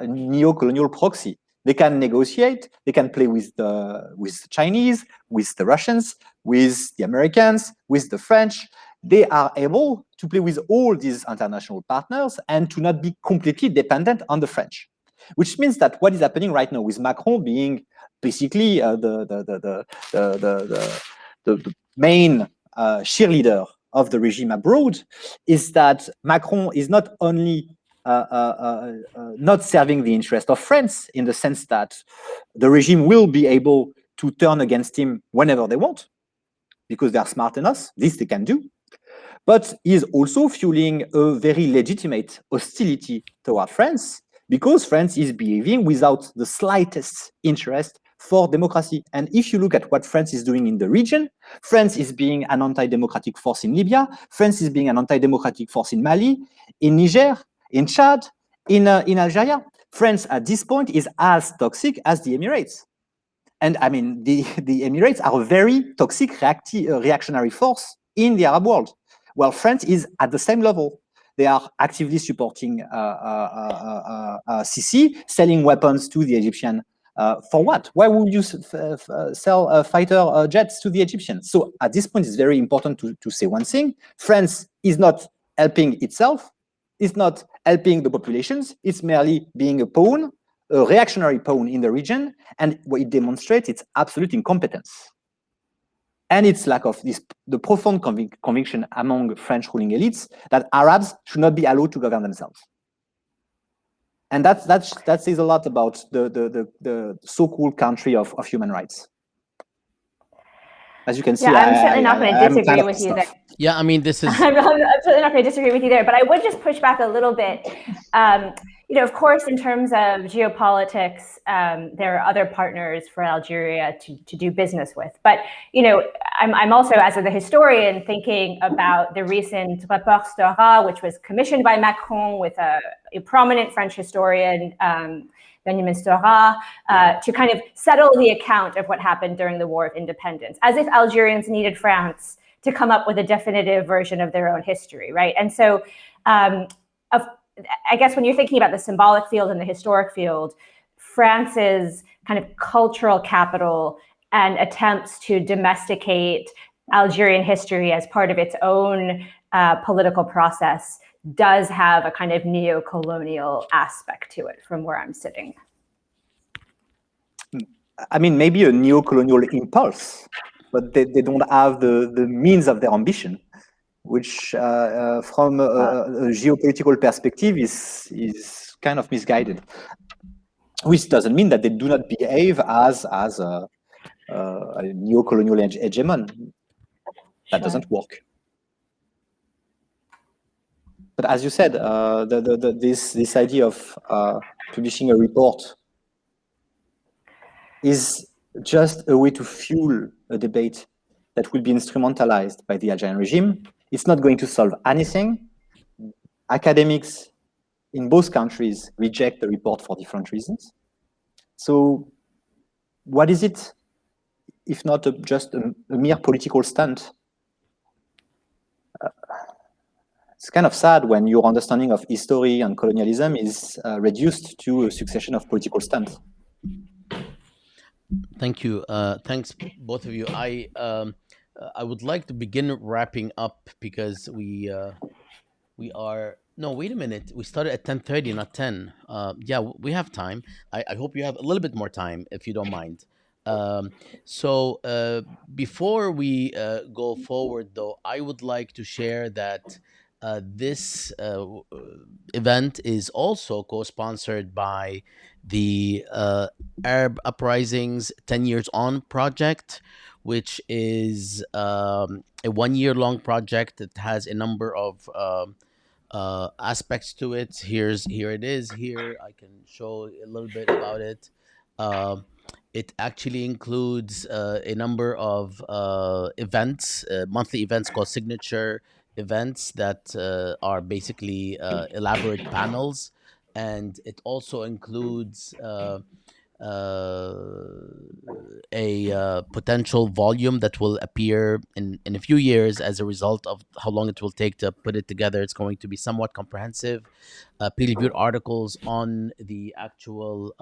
neo-colonial proxy. They can negotiate, they can play with the Chinese, with the Russians, with the Americans, with the French. They are able to play with all these international partners and to not be completely dependent on the French. Which means that what is happening right now with Macron being basically the main cheerleader of the regime abroad is that Macron is not only not serving the interest of France in the sense that the regime will be able to turn against him whenever they want, because they are smart enough, this they can do, but he is also fueling a very legitimate hostility toward France because France is behaving without the slightest interest for democracy. And if you look at what France is doing in the region, France is being an anti-democratic force in Libya, France is being an anti-democratic force in Mali, in Niger, in Chad, in Algeria. France at this point is as toxic as the Emirates. And I mean, the Emirates are a very toxic reactionary force in the Arab world. Well, France is at the same level. They are actively supporting Sisi, selling weapons to the Egyptian. For what? Why would you sell fighter jets to the Egyptians? So at this point, it's very important to say one thing. France is not helping itself. It's not helping the populations. It's merely being a pawn, a reactionary pawn in the region. And what it demonstrates, its absolute incompetence. And its lack of the profound conviction among French ruling elites that Arabs should not be allowed to govern themselves. And that says a lot about the so-called country of human rights. As you can see, yeah, I'm certainly not going to disagree with you there. Yeah, I mean, this is. I'm certainly not going to disagree with you there, but I would just push back a little bit. Of course, in terms of geopolitics, there are other partners for Algeria to do business with. But I'm also, as a historian, thinking about the recent Rapport Stora, which was commissioned by Macron with a prominent French historian, Benjamin Stora, to kind of settle the account of what happened during the War of Independence, as if Algerians needed France to come up with a definitive version of their own history, right? And so I guess when you're thinking about the symbolic field and the historic field, France's kind of cultural capital and attempts to domesticate Algerian history as part of its own political process does have a kind of neo-colonial aspect to it from where I'm sitting. I mean, maybe a neo-colonial impulse, but they don't have the means of their ambition, which from a geopolitical perspective is kind of misguided. Which doesn't mean that they do not behave as a neo-colonial hegemon. That Sure. doesn't work. But as you said, this idea of publishing a report is just a way to fuel a debate that will be instrumentalized by the Algerian regime. It's not going to solve anything. Academics in both countries reject the report for different reasons. So what is it, if not just a mere political stunt? It's kind of sad when your understanding of history and colonialism is reduced to a succession of political stunts. Thank you. Thanks, both of you. I would like to begin wrapping up because we are. No, wait a minute. We started at 10:30, not 10. Yeah, we have time. I hope you have a little bit more time, if you don't mind. So before we go forward, though, I would like to share that this event is also co-sponsored by the Arab Uprising's 10 Years On project, which is a 1 year long project that has a number of aspects to it. Here it is. Here I can show a little bit about it. Um it actually includes a number of events, monthly events called signature events that are basically elaborate panels, and it also includes uh, a potential volume that will appear in a few years as a result of how long it will take to put it together. It's going to be somewhat comprehensive, peer-reviewed articles on the actual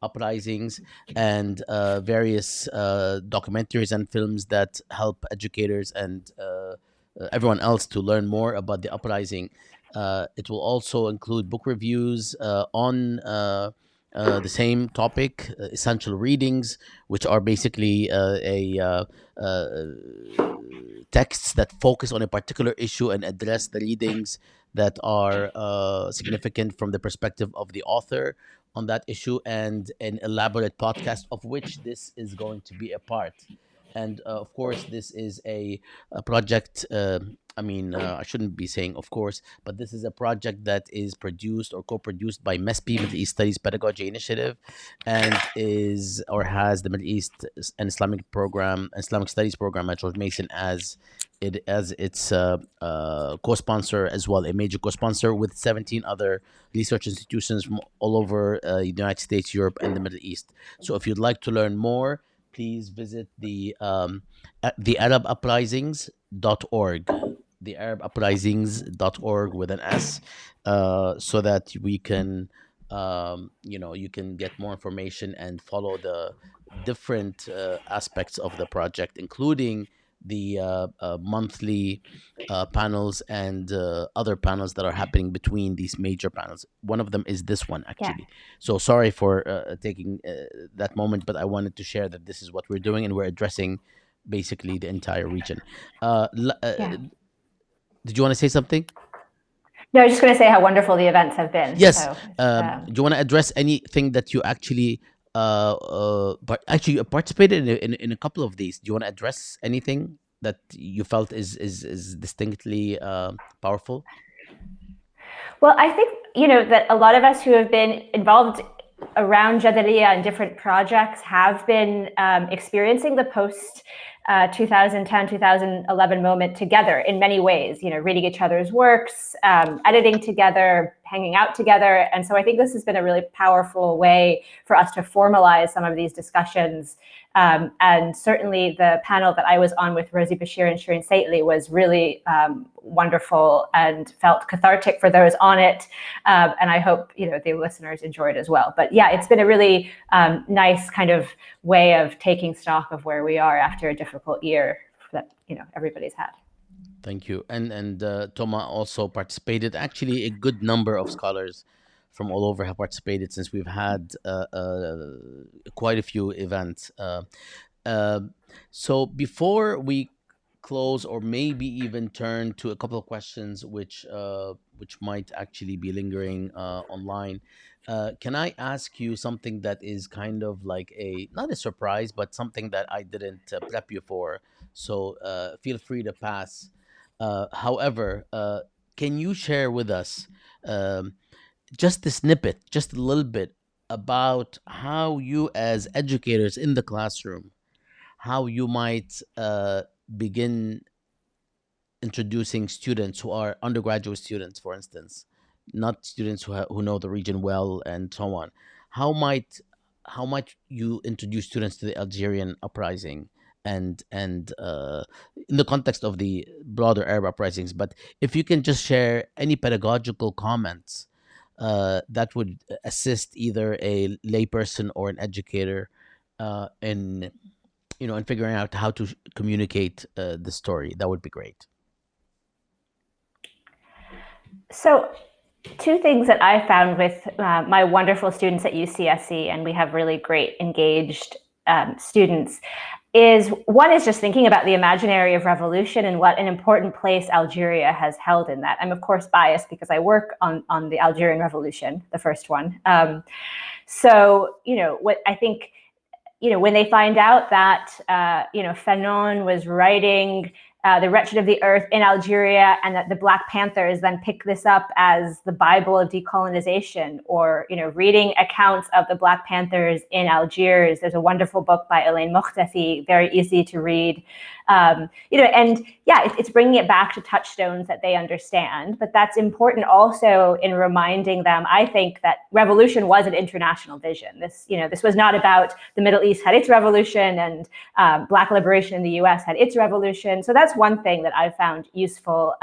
uprisings, and various documentaries and films that help educators and everyone else to learn more about the uprising. It will also include book reviews on the same topic, essential readings, which are basically uh, texts that focus on a particular issue and address the readings that are significant from the perspective of the author on that issue, and an elaborate podcast, of which this is going to be a part. And of course, this is a project. I shouldn't be saying of course, but this is a project that is produced or co-produced by MESP, Middle East Studies Pedagogy Initiative, and is or has the Middle East and Islamic Studies program at George Mason as its co-sponsor as well, a major co-sponsor with 17 other research institutions from all over the United States, Europe, and the Middle East. So if you'd like to learn more, please visit the arabuprisings.org, the arabuprisings.org with an S, so that we can, you can get more information and follow the different aspects of the project, including the monthly panels and other panels that are happening between these major panels. One of them is this one, Yeah. actually. So sorry for taking that moment, but I wanted to share that this is what we're doing, and we're addressing basically the entire region. Yeah. Did you want to say something? No, I was just going to say how wonderful the events have been. Yes. So, Do you want to address anything that you actually, but actually you participated in a couple of these? Do you want to address anything that you felt is distinctly powerful? well, I think, that a lot of us who have been involved around Jadaliyya and different projects have been experiencing the post 2010, 2011 moment together in many ways, reading each other's works, editing together, hanging out together. And so I think this has been a really powerful way for us to formalize some of these discussions. And certainly the panel that I was on with Rosie Bashir and Shireen Saitli was really wonderful and felt cathartic for those on it. And I hope, the listeners enjoyed as well. But yeah, it's been a really nice kind of way of taking stock of where we are after a difficult year that, everybody's had. Thank you. And Toma also participated. Actually, a good number of scholars from all over have participated, since we've had quite a few events. Uh, so before we close, or maybe even turn to a couple of questions which might actually be lingering online, can I ask you something that is kind of like a not a surprise, but something that I didn't prep you for? So feel free to pass. However, can you share with us um, just a snippet, just a little bit, about how you, as educators in the classroom, how you might begin introducing students who are undergraduate students, for instance, not students who know the region well, and so on. How might you introduce students to the Algerian uprising, and in the context of the broader Arab uprisings? But if you can just share any pedagogical comments that would assist either a layperson or an educator in in figuring out how to communicate the story, that would be great. So, two things that I found with my wonderful students at UCSC, and we have really great engaged students, is one is just thinking about the imaginary of revolution and what an important place Algeria has held in that. I'm of course biased because I work on the Algerian Revolution, the first one. So, what I think, when they find out that Fanon was writing The Wretched of the Earth in Algeria, and that the Black Panthers then pick this up as the Bible of decolonization, or reading accounts of the Black Panthers in Algiers. There's a wonderful book by Elaine Mokhtafi, very easy to read. And it's bringing it back to touchstones that they understand. But that's important also in reminding them, I think, that revolution was an international vision. This was not about the Middle East had its revolution and Black liberation in the US had its revolution. So that's one thing that I've found useful.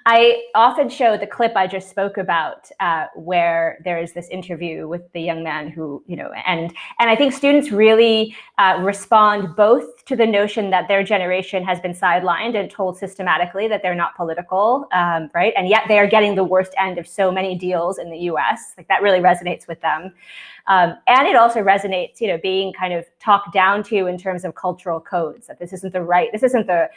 I often show the clip I just spoke about, where there is this interview with the young man who, and I think students really respond both to the notion that their generation has been sidelined and told systematically that they're not political, right? And yet they are getting the worst end of so many deals in the US. Like, that really resonates with them. And it also resonates, being kind of talked down to in terms of cultural codes, that this isn't the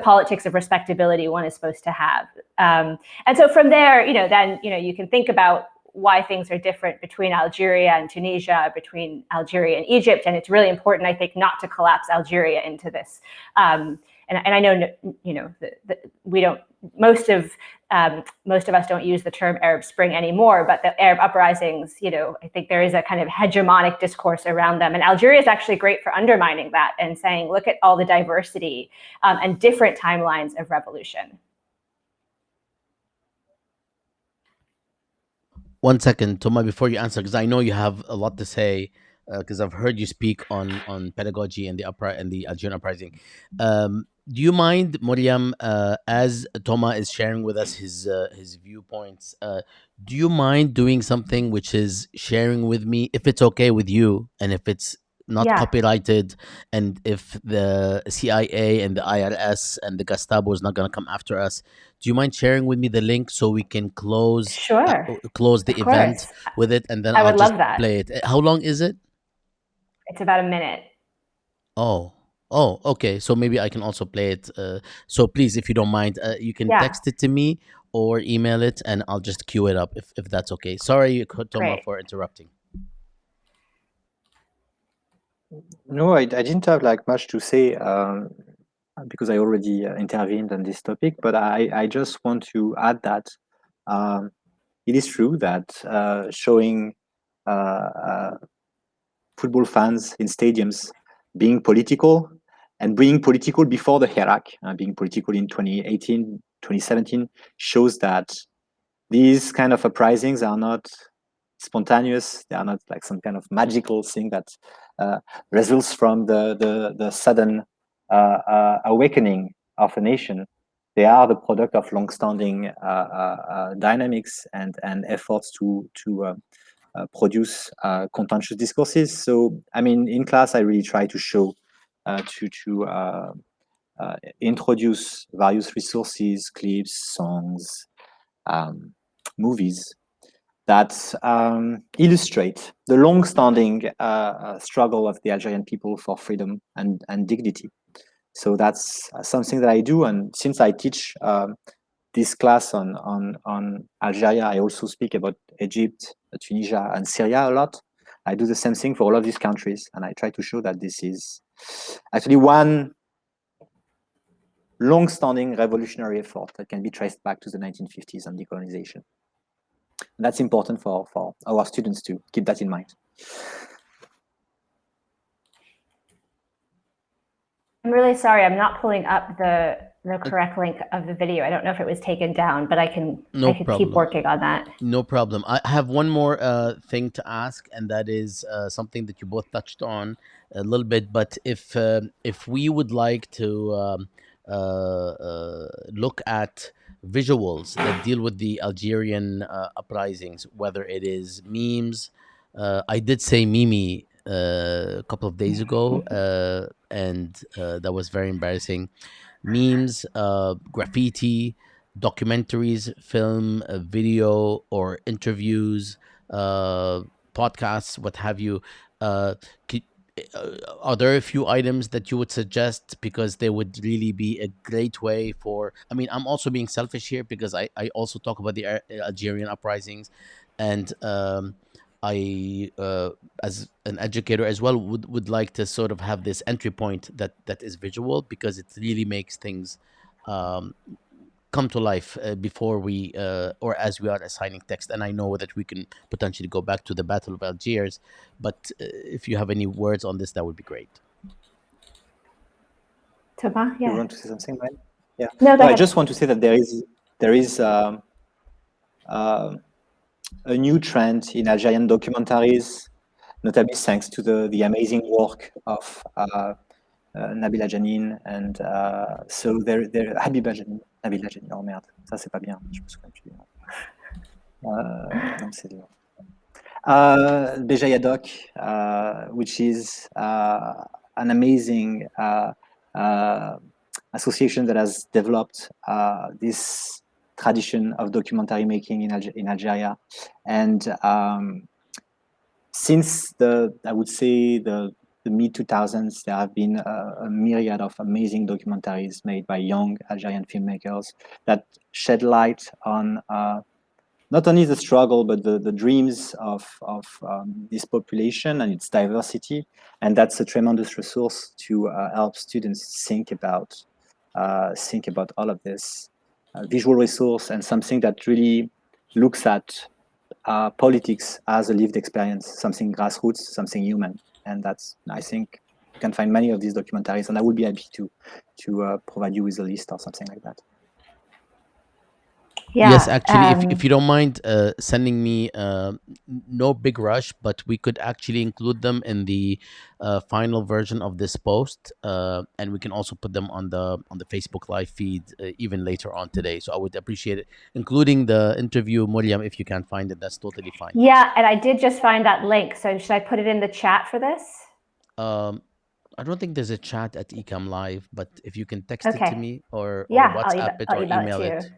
politics of respectability one is supposed to have. And so from there, then, you can think about why things are different between Algeria and Tunisia, between Algeria and Egypt. And it's really important, I think, not to collapse Algeria into this. And I know, we don't, most of us don't use the term Arab Spring anymore, but the Arab uprisings, I think there is a kind of hegemonic discourse around them. And Algeria is actually great for undermining that and saying, look at all the diversity and different timelines of revolution. One second, Toma, before you answer, because I know you have a lot to say, because I've heard you speak on pedagogy and the Algerian uprising. Do you mind, Muriam, as Toma is sharing with us his viewpoints, do you mind doing something which is sharing with me, if it's okay with you, and if it's not copyrighted, and if the CIA and the IRS and the Gestapo is not going to come after us? Do you mind sharing with me the link so we can close the event with it, and then I'll just play it? How long is it? It's about a minute. Oh, okay. So maybe I can also play it. So please, if you don't mind, you can text it to me or email it, and I'll just queue it up if that's okay. Sorry, Toma, for interrupting. No, I didn't have much to say because I already intervened on this topic. But I just want to add that it is true that showing football fans in stadiums being political, and being political before the Hirak, being political in 2018, 2017, shows that these kind of uprisings are not spontaneous. They are not like some kind of magical thing that results from the sudden awakening of a nation. They are the product of long-standing dynamics and efforts to produce contentious discourses. So, I mean, in class, I really try to show, to introduce various resources, clips, songs, movies that illustrate the long-standing struggle of the Algerian people for freedom and dignity. So that's something that I do. And since I teach this class on Algeria, I also speak about Egypt, Tunisia, and Syria a lot. I do the same thing for all of these countries, and I try to show that this is actually one long-standing revolutionary effort that can be traced back to the 1950s and decolonization. And that's important for our students to keep that in mind. I'm really sorry, I'm not pulling up the correct link of the video. I don't know if it was taken down, but I can keep working on that. No problem. I have one more thing to ask, and that is something that you both touched on a little bit. But if we would like to look at visuals that deal with the Algerian uprisings, whether it is memes, I did say Mimi a couple of days ago, and that was very embarrassing. Memes, graffiti, documentaries, film, video, or interviews, podcasts, what have you. Are there a few items that you would suggest, because they would really be a great way for, I mean, I'm also being selfish here because I also talk about the Algerian uprisings, and I as an educator as well would like to sort of have this entry point that is visual, because it really makes things um, come to life before we or as we are assigning text. And I know that we can potentially go back to the Battle of Algiers, but if you have any words on this, that would be great. Thomas, You yeah. want to say something, right? Yeah. No, go I ahead. just want to say that there is a new trend in Algerian documentaries, notably thanks to the amazing work of Nabila Janin and so there Habiba Janin, Nabila Janin. Oh merde, ça c'est pas bien. Je me souviens plus. Non, c'est dur. Beja Doc, which is an amazing association that has developed this tradition of documentary making in Algeria, and since I would say the mid 2000s, there have been a myriad of amazing documentaries made by young Algerian filmmakers that shed light on not only the struggle, but the dreams of this population and its diversity. And that's a tremendous resource to help students think about all of this. Visual resource, and something that really looks at politics as a lived experience, something grassroots, something human. And that's, I think, you can find many of these documentaries, and I would be happy to provide you with a list or something like that. Yeah. Yes, actually, if you don't mind sending me, no big rush, but we could actually include them in the final version of this post, and we can also put them on the Facebook live feed even later on today. So I would appreciate it, including the interview, Muriam. If you can't find it, that's totally fine. Yeah, and I did just find that link. So should I put it in the chat for this? I don't think there's a chat at Ecam Live, but if you can text it to me or Yeah, WhatsApp it I'll or email it it. to you.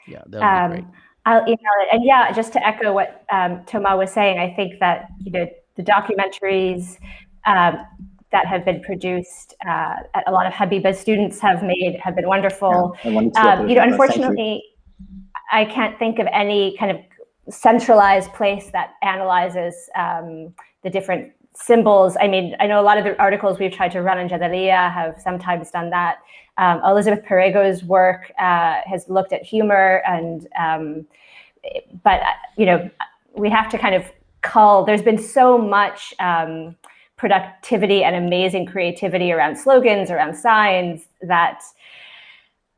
Yeah, that would be great. I'll email it. And yeah, just to echo what Thomas was saying, I think that the documentaries that have been produced, a lot of Habiba students have been wonderful. Yeah, I wanted to apologize. Unfortunately, I can't think of any kind of centralized place that analyzes the different symbols. I mean, I know a lot of the articles we've tried to run on Jadaliyya have sometimes done that. Elizabeth Perego's work has looked at humor, and but we have to kind of cull. There's been so much productivity and amazing creativity around slogans, around signs, that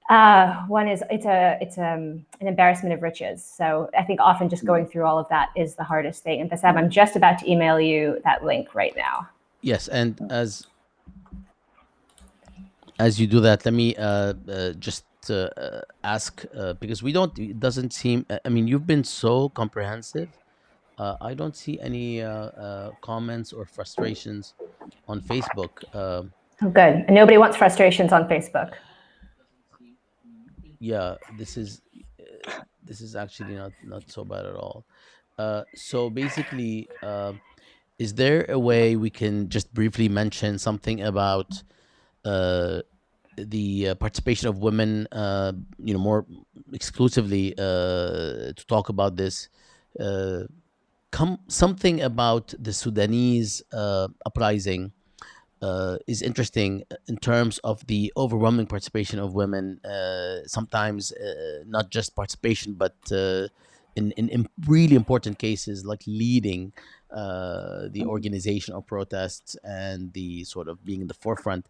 it's an embarrassment of riches. So I think often just going through all of that is the hardest thing. And Bassam, I'm just about to email you that link right now. Yes, and as you do that, let me just ask, because it doesn't seem, I mean, you've been so comprehensive. I don't see any comments or frustrations on Facebook. Oh, good. And nobody wants frustrations on Facebook. Yeah, this is actually not so bad at all. So basically, is there a way we can just briefly mention something about the participation of women, more exclusively to talk about this? Something about the Sudanese uprising is interesting in terms of the overwhelming participation of women. Sometimes not just participation, but in really important cases, like leading the organization of protests and the sort of being in the forefront.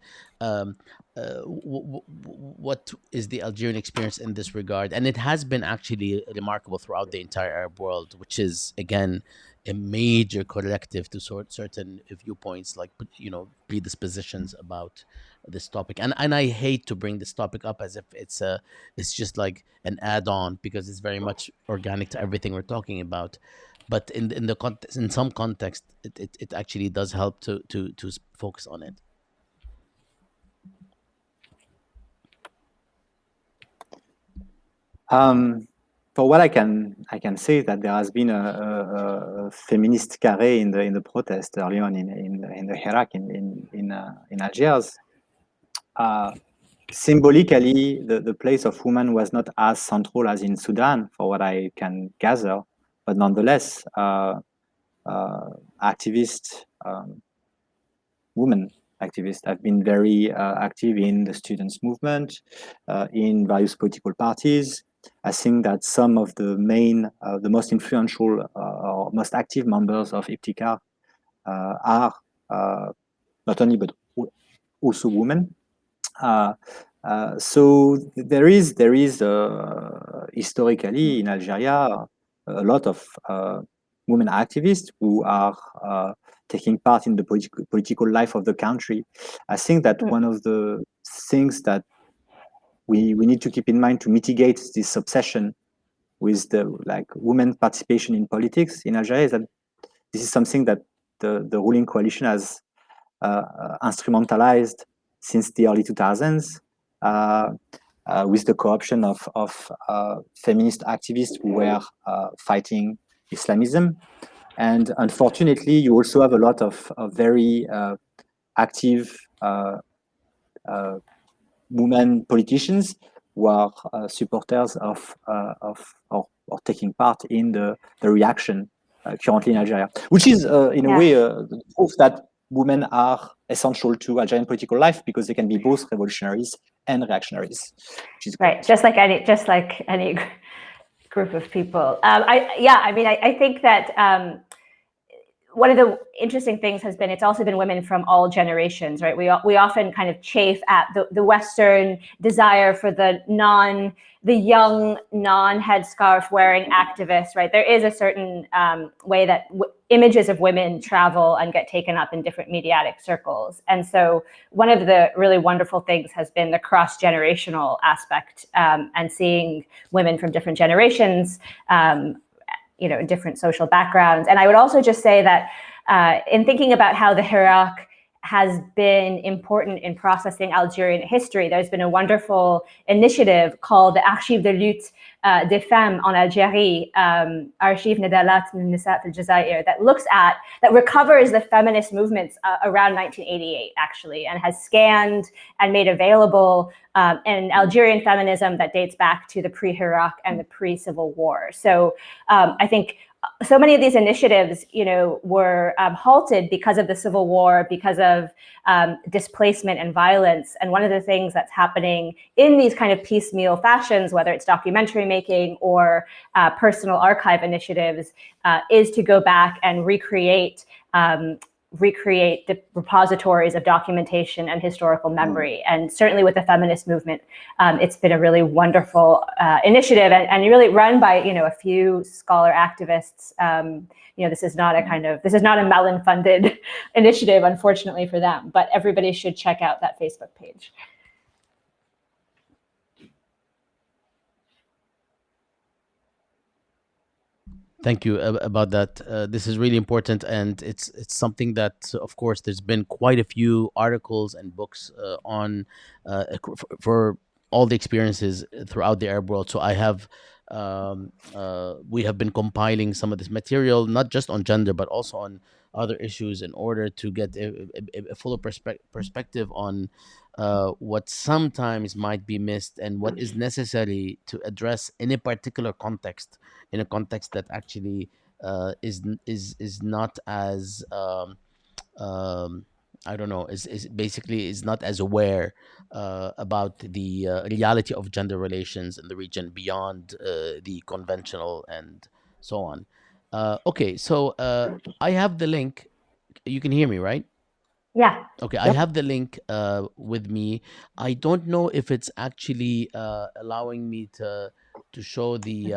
What is the Algerian experience in this regard? And it has been actually remarkable throughout the entire Arab world, which is, again, a major corrective to certain viewpoints, like predispositions about this topic. And I hate to bring this topic up as if it's just like an add-on, because it's very much organic to everything we're talking about. But in some context, it actually does help to focus on it. For what I can say that there has been a feminist carré in the protest early on in the Hirak in Algiers. Symbolically, the place of women was not as central as in Sudan, for what I can gather, but nonetheless, activists, women activists, have been very active in the students' movement, in various political parties. I think that some of the main, the most influential or most active members of Iptikar are not only but also women. So there is historically in Algeria a lot of women activists who are taking part in the political life of the country. I think that one of the things that we need to keep in mind to mitigate this obsession with the women participation in politics in Algeria is that this is something that the ruling coalition has instrumentalized since the early 2000s with the corruption of feminist activists who were fighting Islamism. And unfortunately, you also have a lot of very active women politicians who are supporters of or taking part in the reaction currently in Algeria, which is in a way proof that women are essential to Algerian political life because they can be both revolutionaries and reactionaries. Which is right, just like any group of people. I think that one of the interesting things has been it's also been women from all generations, right? We often kind of chafe at the Western desire for the young non-headscarf wearing activists, right? There is a certain way that images of women travel and get taken up in different mediatic circles. And so one of the really wonderful things has been the cross-generational aspect and seeing women from different generations different social backgrounds. And I would also just say that in thinking about how the Hirak has been important in processing Algerian history, there's been a wonderful initiative called the Archives de lutte des femmes en Algérie, Archives Nadalat Nisa fil Jazair, that recovers the feminist movements around 1988, actually, and has scanned and made available an Algerian feminism that dates back to the pre-Hirak and the pre-Civil War. So I think so many of these initiatives, were halted because of the Civil War, because of displacement and violence. And one of the things that's happening in these kind of piecemeal fashions, whether it's documentary making or personal archive initiatives, is to go back and recreate the repositories of documentation and historical memory. And certainly with the feminist movement, it's been a really wonderful initiative and really run by, a few scholar activists. This is not a Mellon-funded initiative, unfortunately for them, but everybody should check out that Facebook page. Thank you about that. This is really important, and it's something that, of course, there's been quite a few articles and books on for all the experiences throughout the Arab world. So we have been compiling some of this material, not just on gender, but also on other issues, in order to get a fuller perspective on what sometimes might be missed and what is necessary to address in a particular context, in a context that actually is not as I don't know, is basically is not as aware about the reality of gender relations in the region beyond the conventional and so on. Okay, so I have the link. You can hear me, right? Yeah. Okay, I have the link with me. I don't know if it's actually allowing me to show the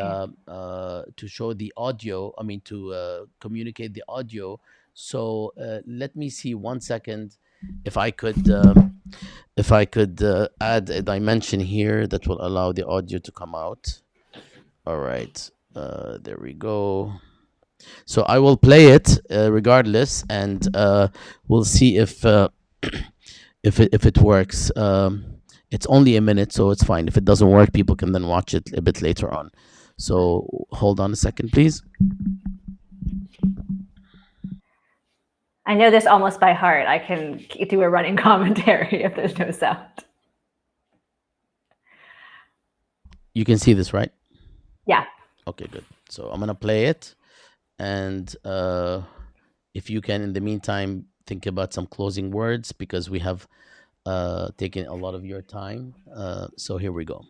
audio. I mean, to communicate the audio. So let me see 1 second if I could add a dimension here that will allow the audio to come out. All right, there we go. So I will play it regardless, and we'll see if if it works. It's only a minute, so it's fine. If it doesn't work, people can then watch it a bit later on. So hold on a second, please. I know this almost by heart. I can do a running commentary if there's no sound. You can see this, right? Yeah. Okay, good. So I'm gonna play it, and if you can, in the meantime, think about some closing words, because we have taken a lot of your time. So here we go.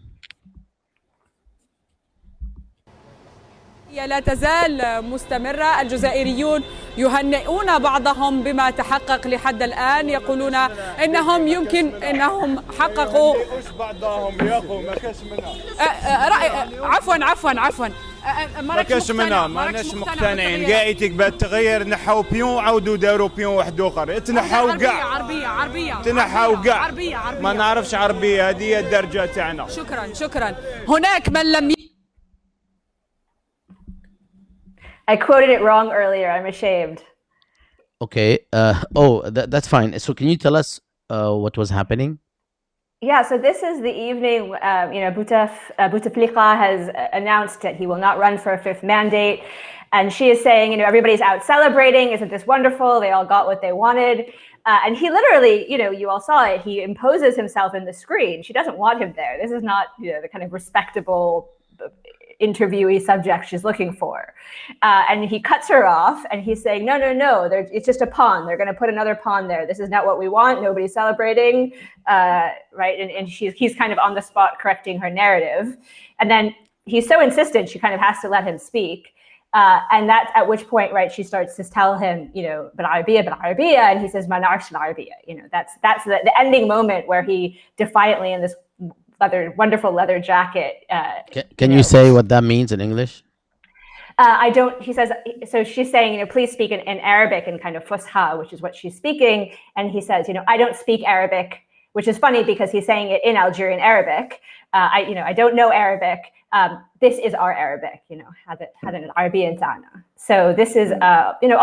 لا تزال مستمرة. الجزائريون يهنئون بعضهم بما تحقق لحد الآن، يقولون إنهم يمكن إنهم حققوا بعضهم يا أخو ما كاش منها عفوا ما كاش منها، ماناش مقتنعين. قاعدتك بالتغيير نحاو بيون وعاودوا داروا بيون واحد اخر، تنحاو كاع عربية تنحاو كاع ما نعرفش عربية، هذه هي الدرجة تاعنا. شكرا. هناك من لم I quoted it wrong earlier. I'm ashamed. Okay. That's fine. So can you tell us what was happening? Yeah, so this is the evening, Bouteflika has announced that he will not run for a fifth mandate. And she is saying, everybody's out celebrating. Isn't this wonderful? They all got what they wanted. And he literally, you all saw it. He imposes himself in the screen. She doesn't want him there. This is not, the kind of respectable interviewee subject she's looking for. And he cuts her off and he's saying, no, it's just a pawn. They're going to put another pawn there. This is not what we want. Nobody's celebrating, right? And he's kind of on the spot correcting her narrative. And then he's so insistent, she kind of has to let him speak. And that's at which point, right, she starts to tell him, بالعربية, and he says, ما نعرفش العربية. That's the ending moment where he defiantly, in this wonderful leather jacket. Can you say what that means in English? I don't, he says, so she's saying, please speak in Arabic, in kind of Fusha, which is what she's speaking. And he says, I don't speak Arabic, which is funny because he's saying it in Algerian Arabic. I don't know Arabic. This is our Arabic, هذا العربية تاعنا. So this is,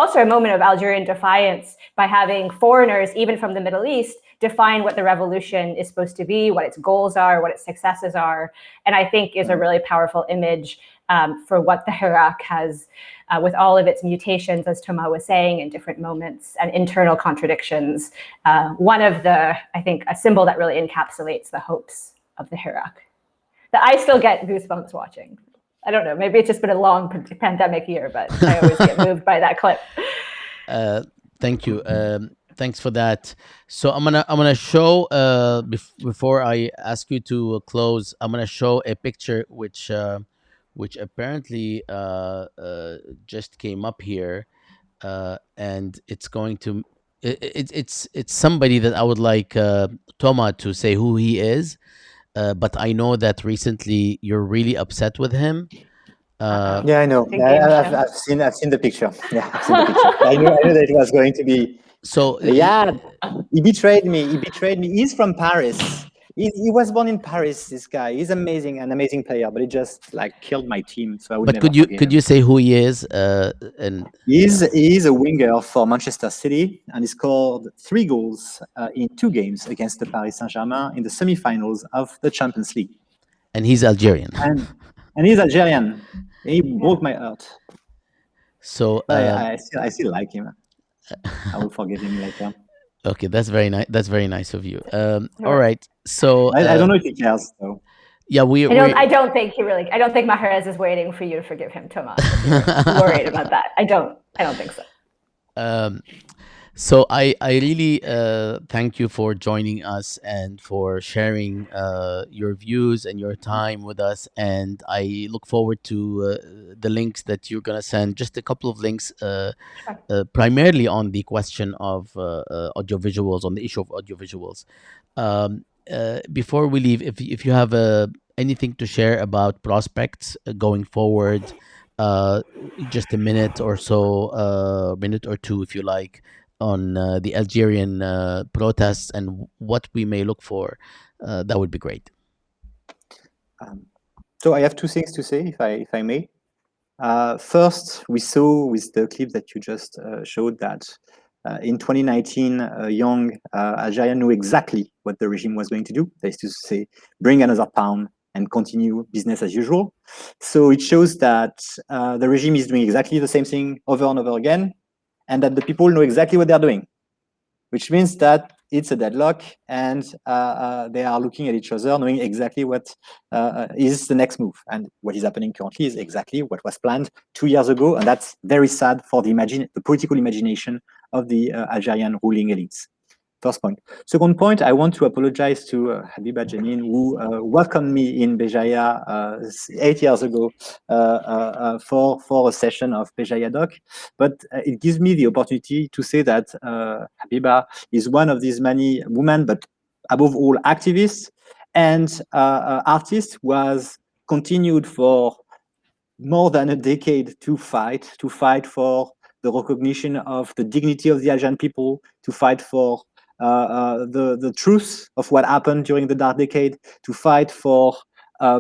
also a moment of Algerian defiance by having foreigners, even from the Middle East, define what the revolution is supposed to be, what its goals are, what its successes are, and I think is a really powerful image for what the Hirak has, with all of its mutations, as Thomas was saying, in different moments and internal contradictions. One of the, I think, a symbol that really encapsulates the hopes of the Hirak. That I still get goosebumps watching. I don't know, maybe it's just been a long pandemic year, but I always get moved by that clip. Thank you. Thanks for that. So I'm gonna show before I ask you to close. I'm gonna show a picture which apparently just came up here, and it's going to it's somebody that I would like Thomas to say who he is, but I know that recently you're really upset with him. Yeah, I know. I've seen the picture. Yeah, I've seen the picture. I knew that it was going to be. So yeah, he betrayed me. He's from Paris. He was born in Paris. This guy. He's an amazing player, but he just killed my team. So I would. But could you say who he is? And he's a winger for Manchester City, and he scored 3 goals in 2 games against the Paris Saint-Germain in the semi-finals of the Champions League. And he's Algerian. And he's Algerian. He broke my heart. So I still like him. I will forgive him later. Okay, that's very nice. That's very nice of you. All right. So I don't know if he cares though. Yeah, I don't think he really. I don't think Mahrez is waiting for you to forgive him, Thomas. Worried about that. I don't think so. So I really thank you for joining us and for sharing your views and your time with us. And I look forward to the links that you're gonna send. Just a couple of links, primarily on the question of audiovisuals, on the issue of audiovisuals. Before we leave, if you have anything to share about prospects going forward, just a minute or so, minute or two, if you like, on the Algerian protests and what we may look for, that would be great. So I have 2 things to say, if I may. First, we saw with the clip that you just showed that in 2019, young Algerians knew exactly what the regime was going to do. They used to say, bring another pound and continue business as usual. So it shows that the regime is doing exactly the same thing over and over again, and that the people know exactly what they're doing, which means that it's a deadlock, and they are looking at each other, knowing exactly what is the next move. And what is happening currently is exactly what was planned 2 years ago, and that's very sad for the political imagination of the Algerian ruling elites. First point. Second point, I want to apologize to Habiba Janin, who welcomed me in Béjaïa 8 years ago for a session of Béjaïa Doc. But it gives me the opportunity to say that Habiba is one of these many women, but above all activists and artists, who has continued for more than a decade to fight for the recognition of the dignity of the Algerian people, to fight for the truth of what happened during the dark decade, to fight for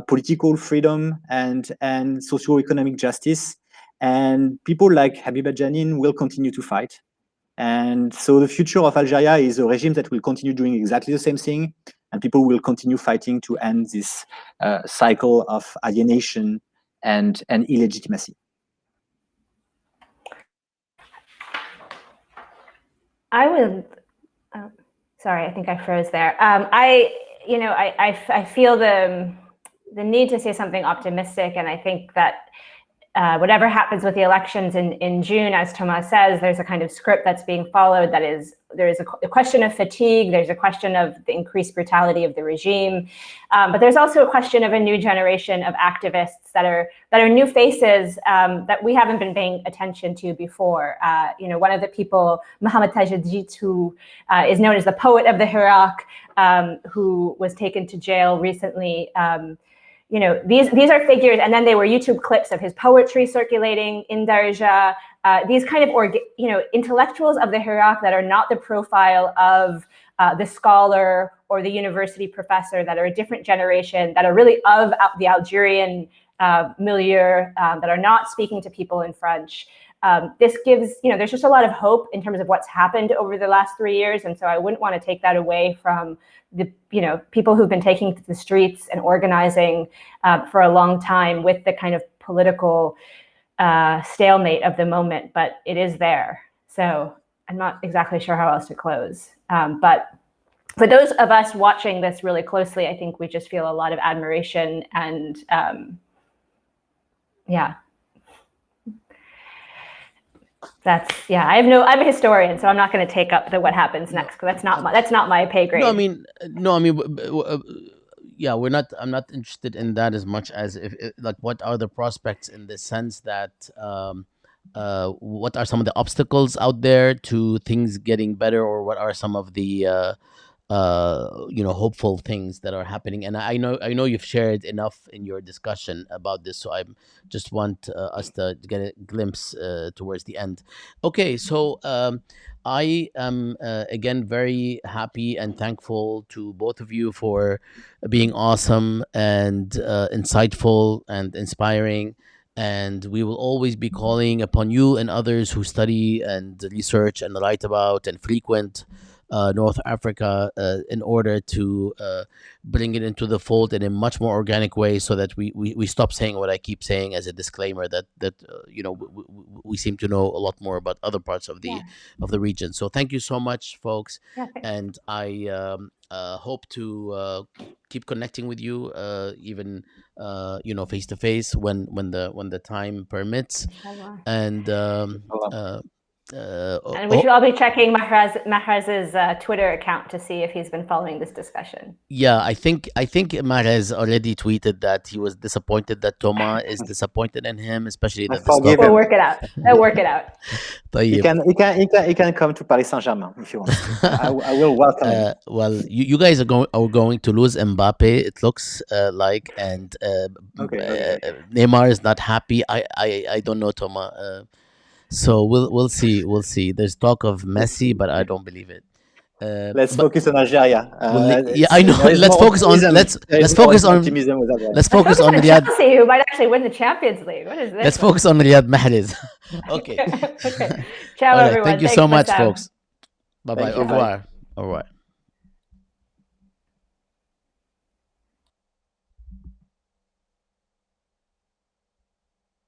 political freedom and socio-economic justice. And people like Habiba Janin will continue to fight. And so the future of Algeria is a regime that will continue doing exactly the same thing, and people will continue fighting to end this cycle of alienation and illegitimacy. I would. Sorry, I think I froze there. I feel the need to say something optimistic, and I think that whatever happens with the elections in June, as Thomas says, there's a kind of script that's being followed. That is, there is a question of fatigue. There's a question of the increased brutality of the regime, but there's also a question of a new generation of activists that are new faces that we haven't been paying attention to before. One of the people, Mohamed Tajadid, who is known as the poet of the Hirak, who was taken to jail recently. These are figures, and then they were YouTube clips of his poetry circulating in Darija. These kind of intellectuals of the Hirak that are not the profile of the scholar or the university professor, that are a different generation, that are really of the Algerian milieu, that are not speaking to people in French. This gives, there's just a lot of hope in terms of what's happened over the last 3 years. And so I wouldn't want to take that away from the, people who've been taking to the streets and organizing for a long time with the kind of political stalemate of the moment, but it is there. So I'm not exactly sure how else to close. But for those of us watching this really closely, I think we just feel a lot of admiration and I'm a historian, so I'm not going to take up what happens next, because that's not my pay grade. I'm not interested in that as much as what are the prospects, in the sense that what are some of the obstacles out there to things getting better, or what are some of the hopeful things that are happening. And I know you've shared enough in your discussion about this, so I just want us to get a glimpse towards the end. Okay, so I am again very happy and thankful to both of you for being awesome and insightful and inspiring. And we will always be calling upon you and others who study and research and write about and frequent North Africa in order to bring it into the fold in a much more organic way, so that we stop saying what I keep saying as a disclaimer, that we seem to know a lot more about other parts of the region. So thank you so much, folks. And I hope to keep connecting with you, even face to face when the time permits. And and we should all be checking Mahraz's Twitter account to see if he's been following this discussion. Yeah, I think Mahrez already tweeted that he was disappointed that Thomas is disappointed in him, especially that we'll work it out. They'll work it out. He can come to Paris Saint-Germain if you want. I will welcome him. Well, you guys are going to lose Mbappe, it looks like, and Neymar is not happy. I don't know, Thomas. So we'll see. There's talk of Messi, but I don't believe it. Let's focus on Algeria. I know. Let's focus on Riyadh. Chelsea, who might actually win the Champions League. What is this? Let's focus on Riyadh Mahrez. Okay. Ciao, everyone. Thank you so much, folks. Bye bye. Au revoir. Au revoir.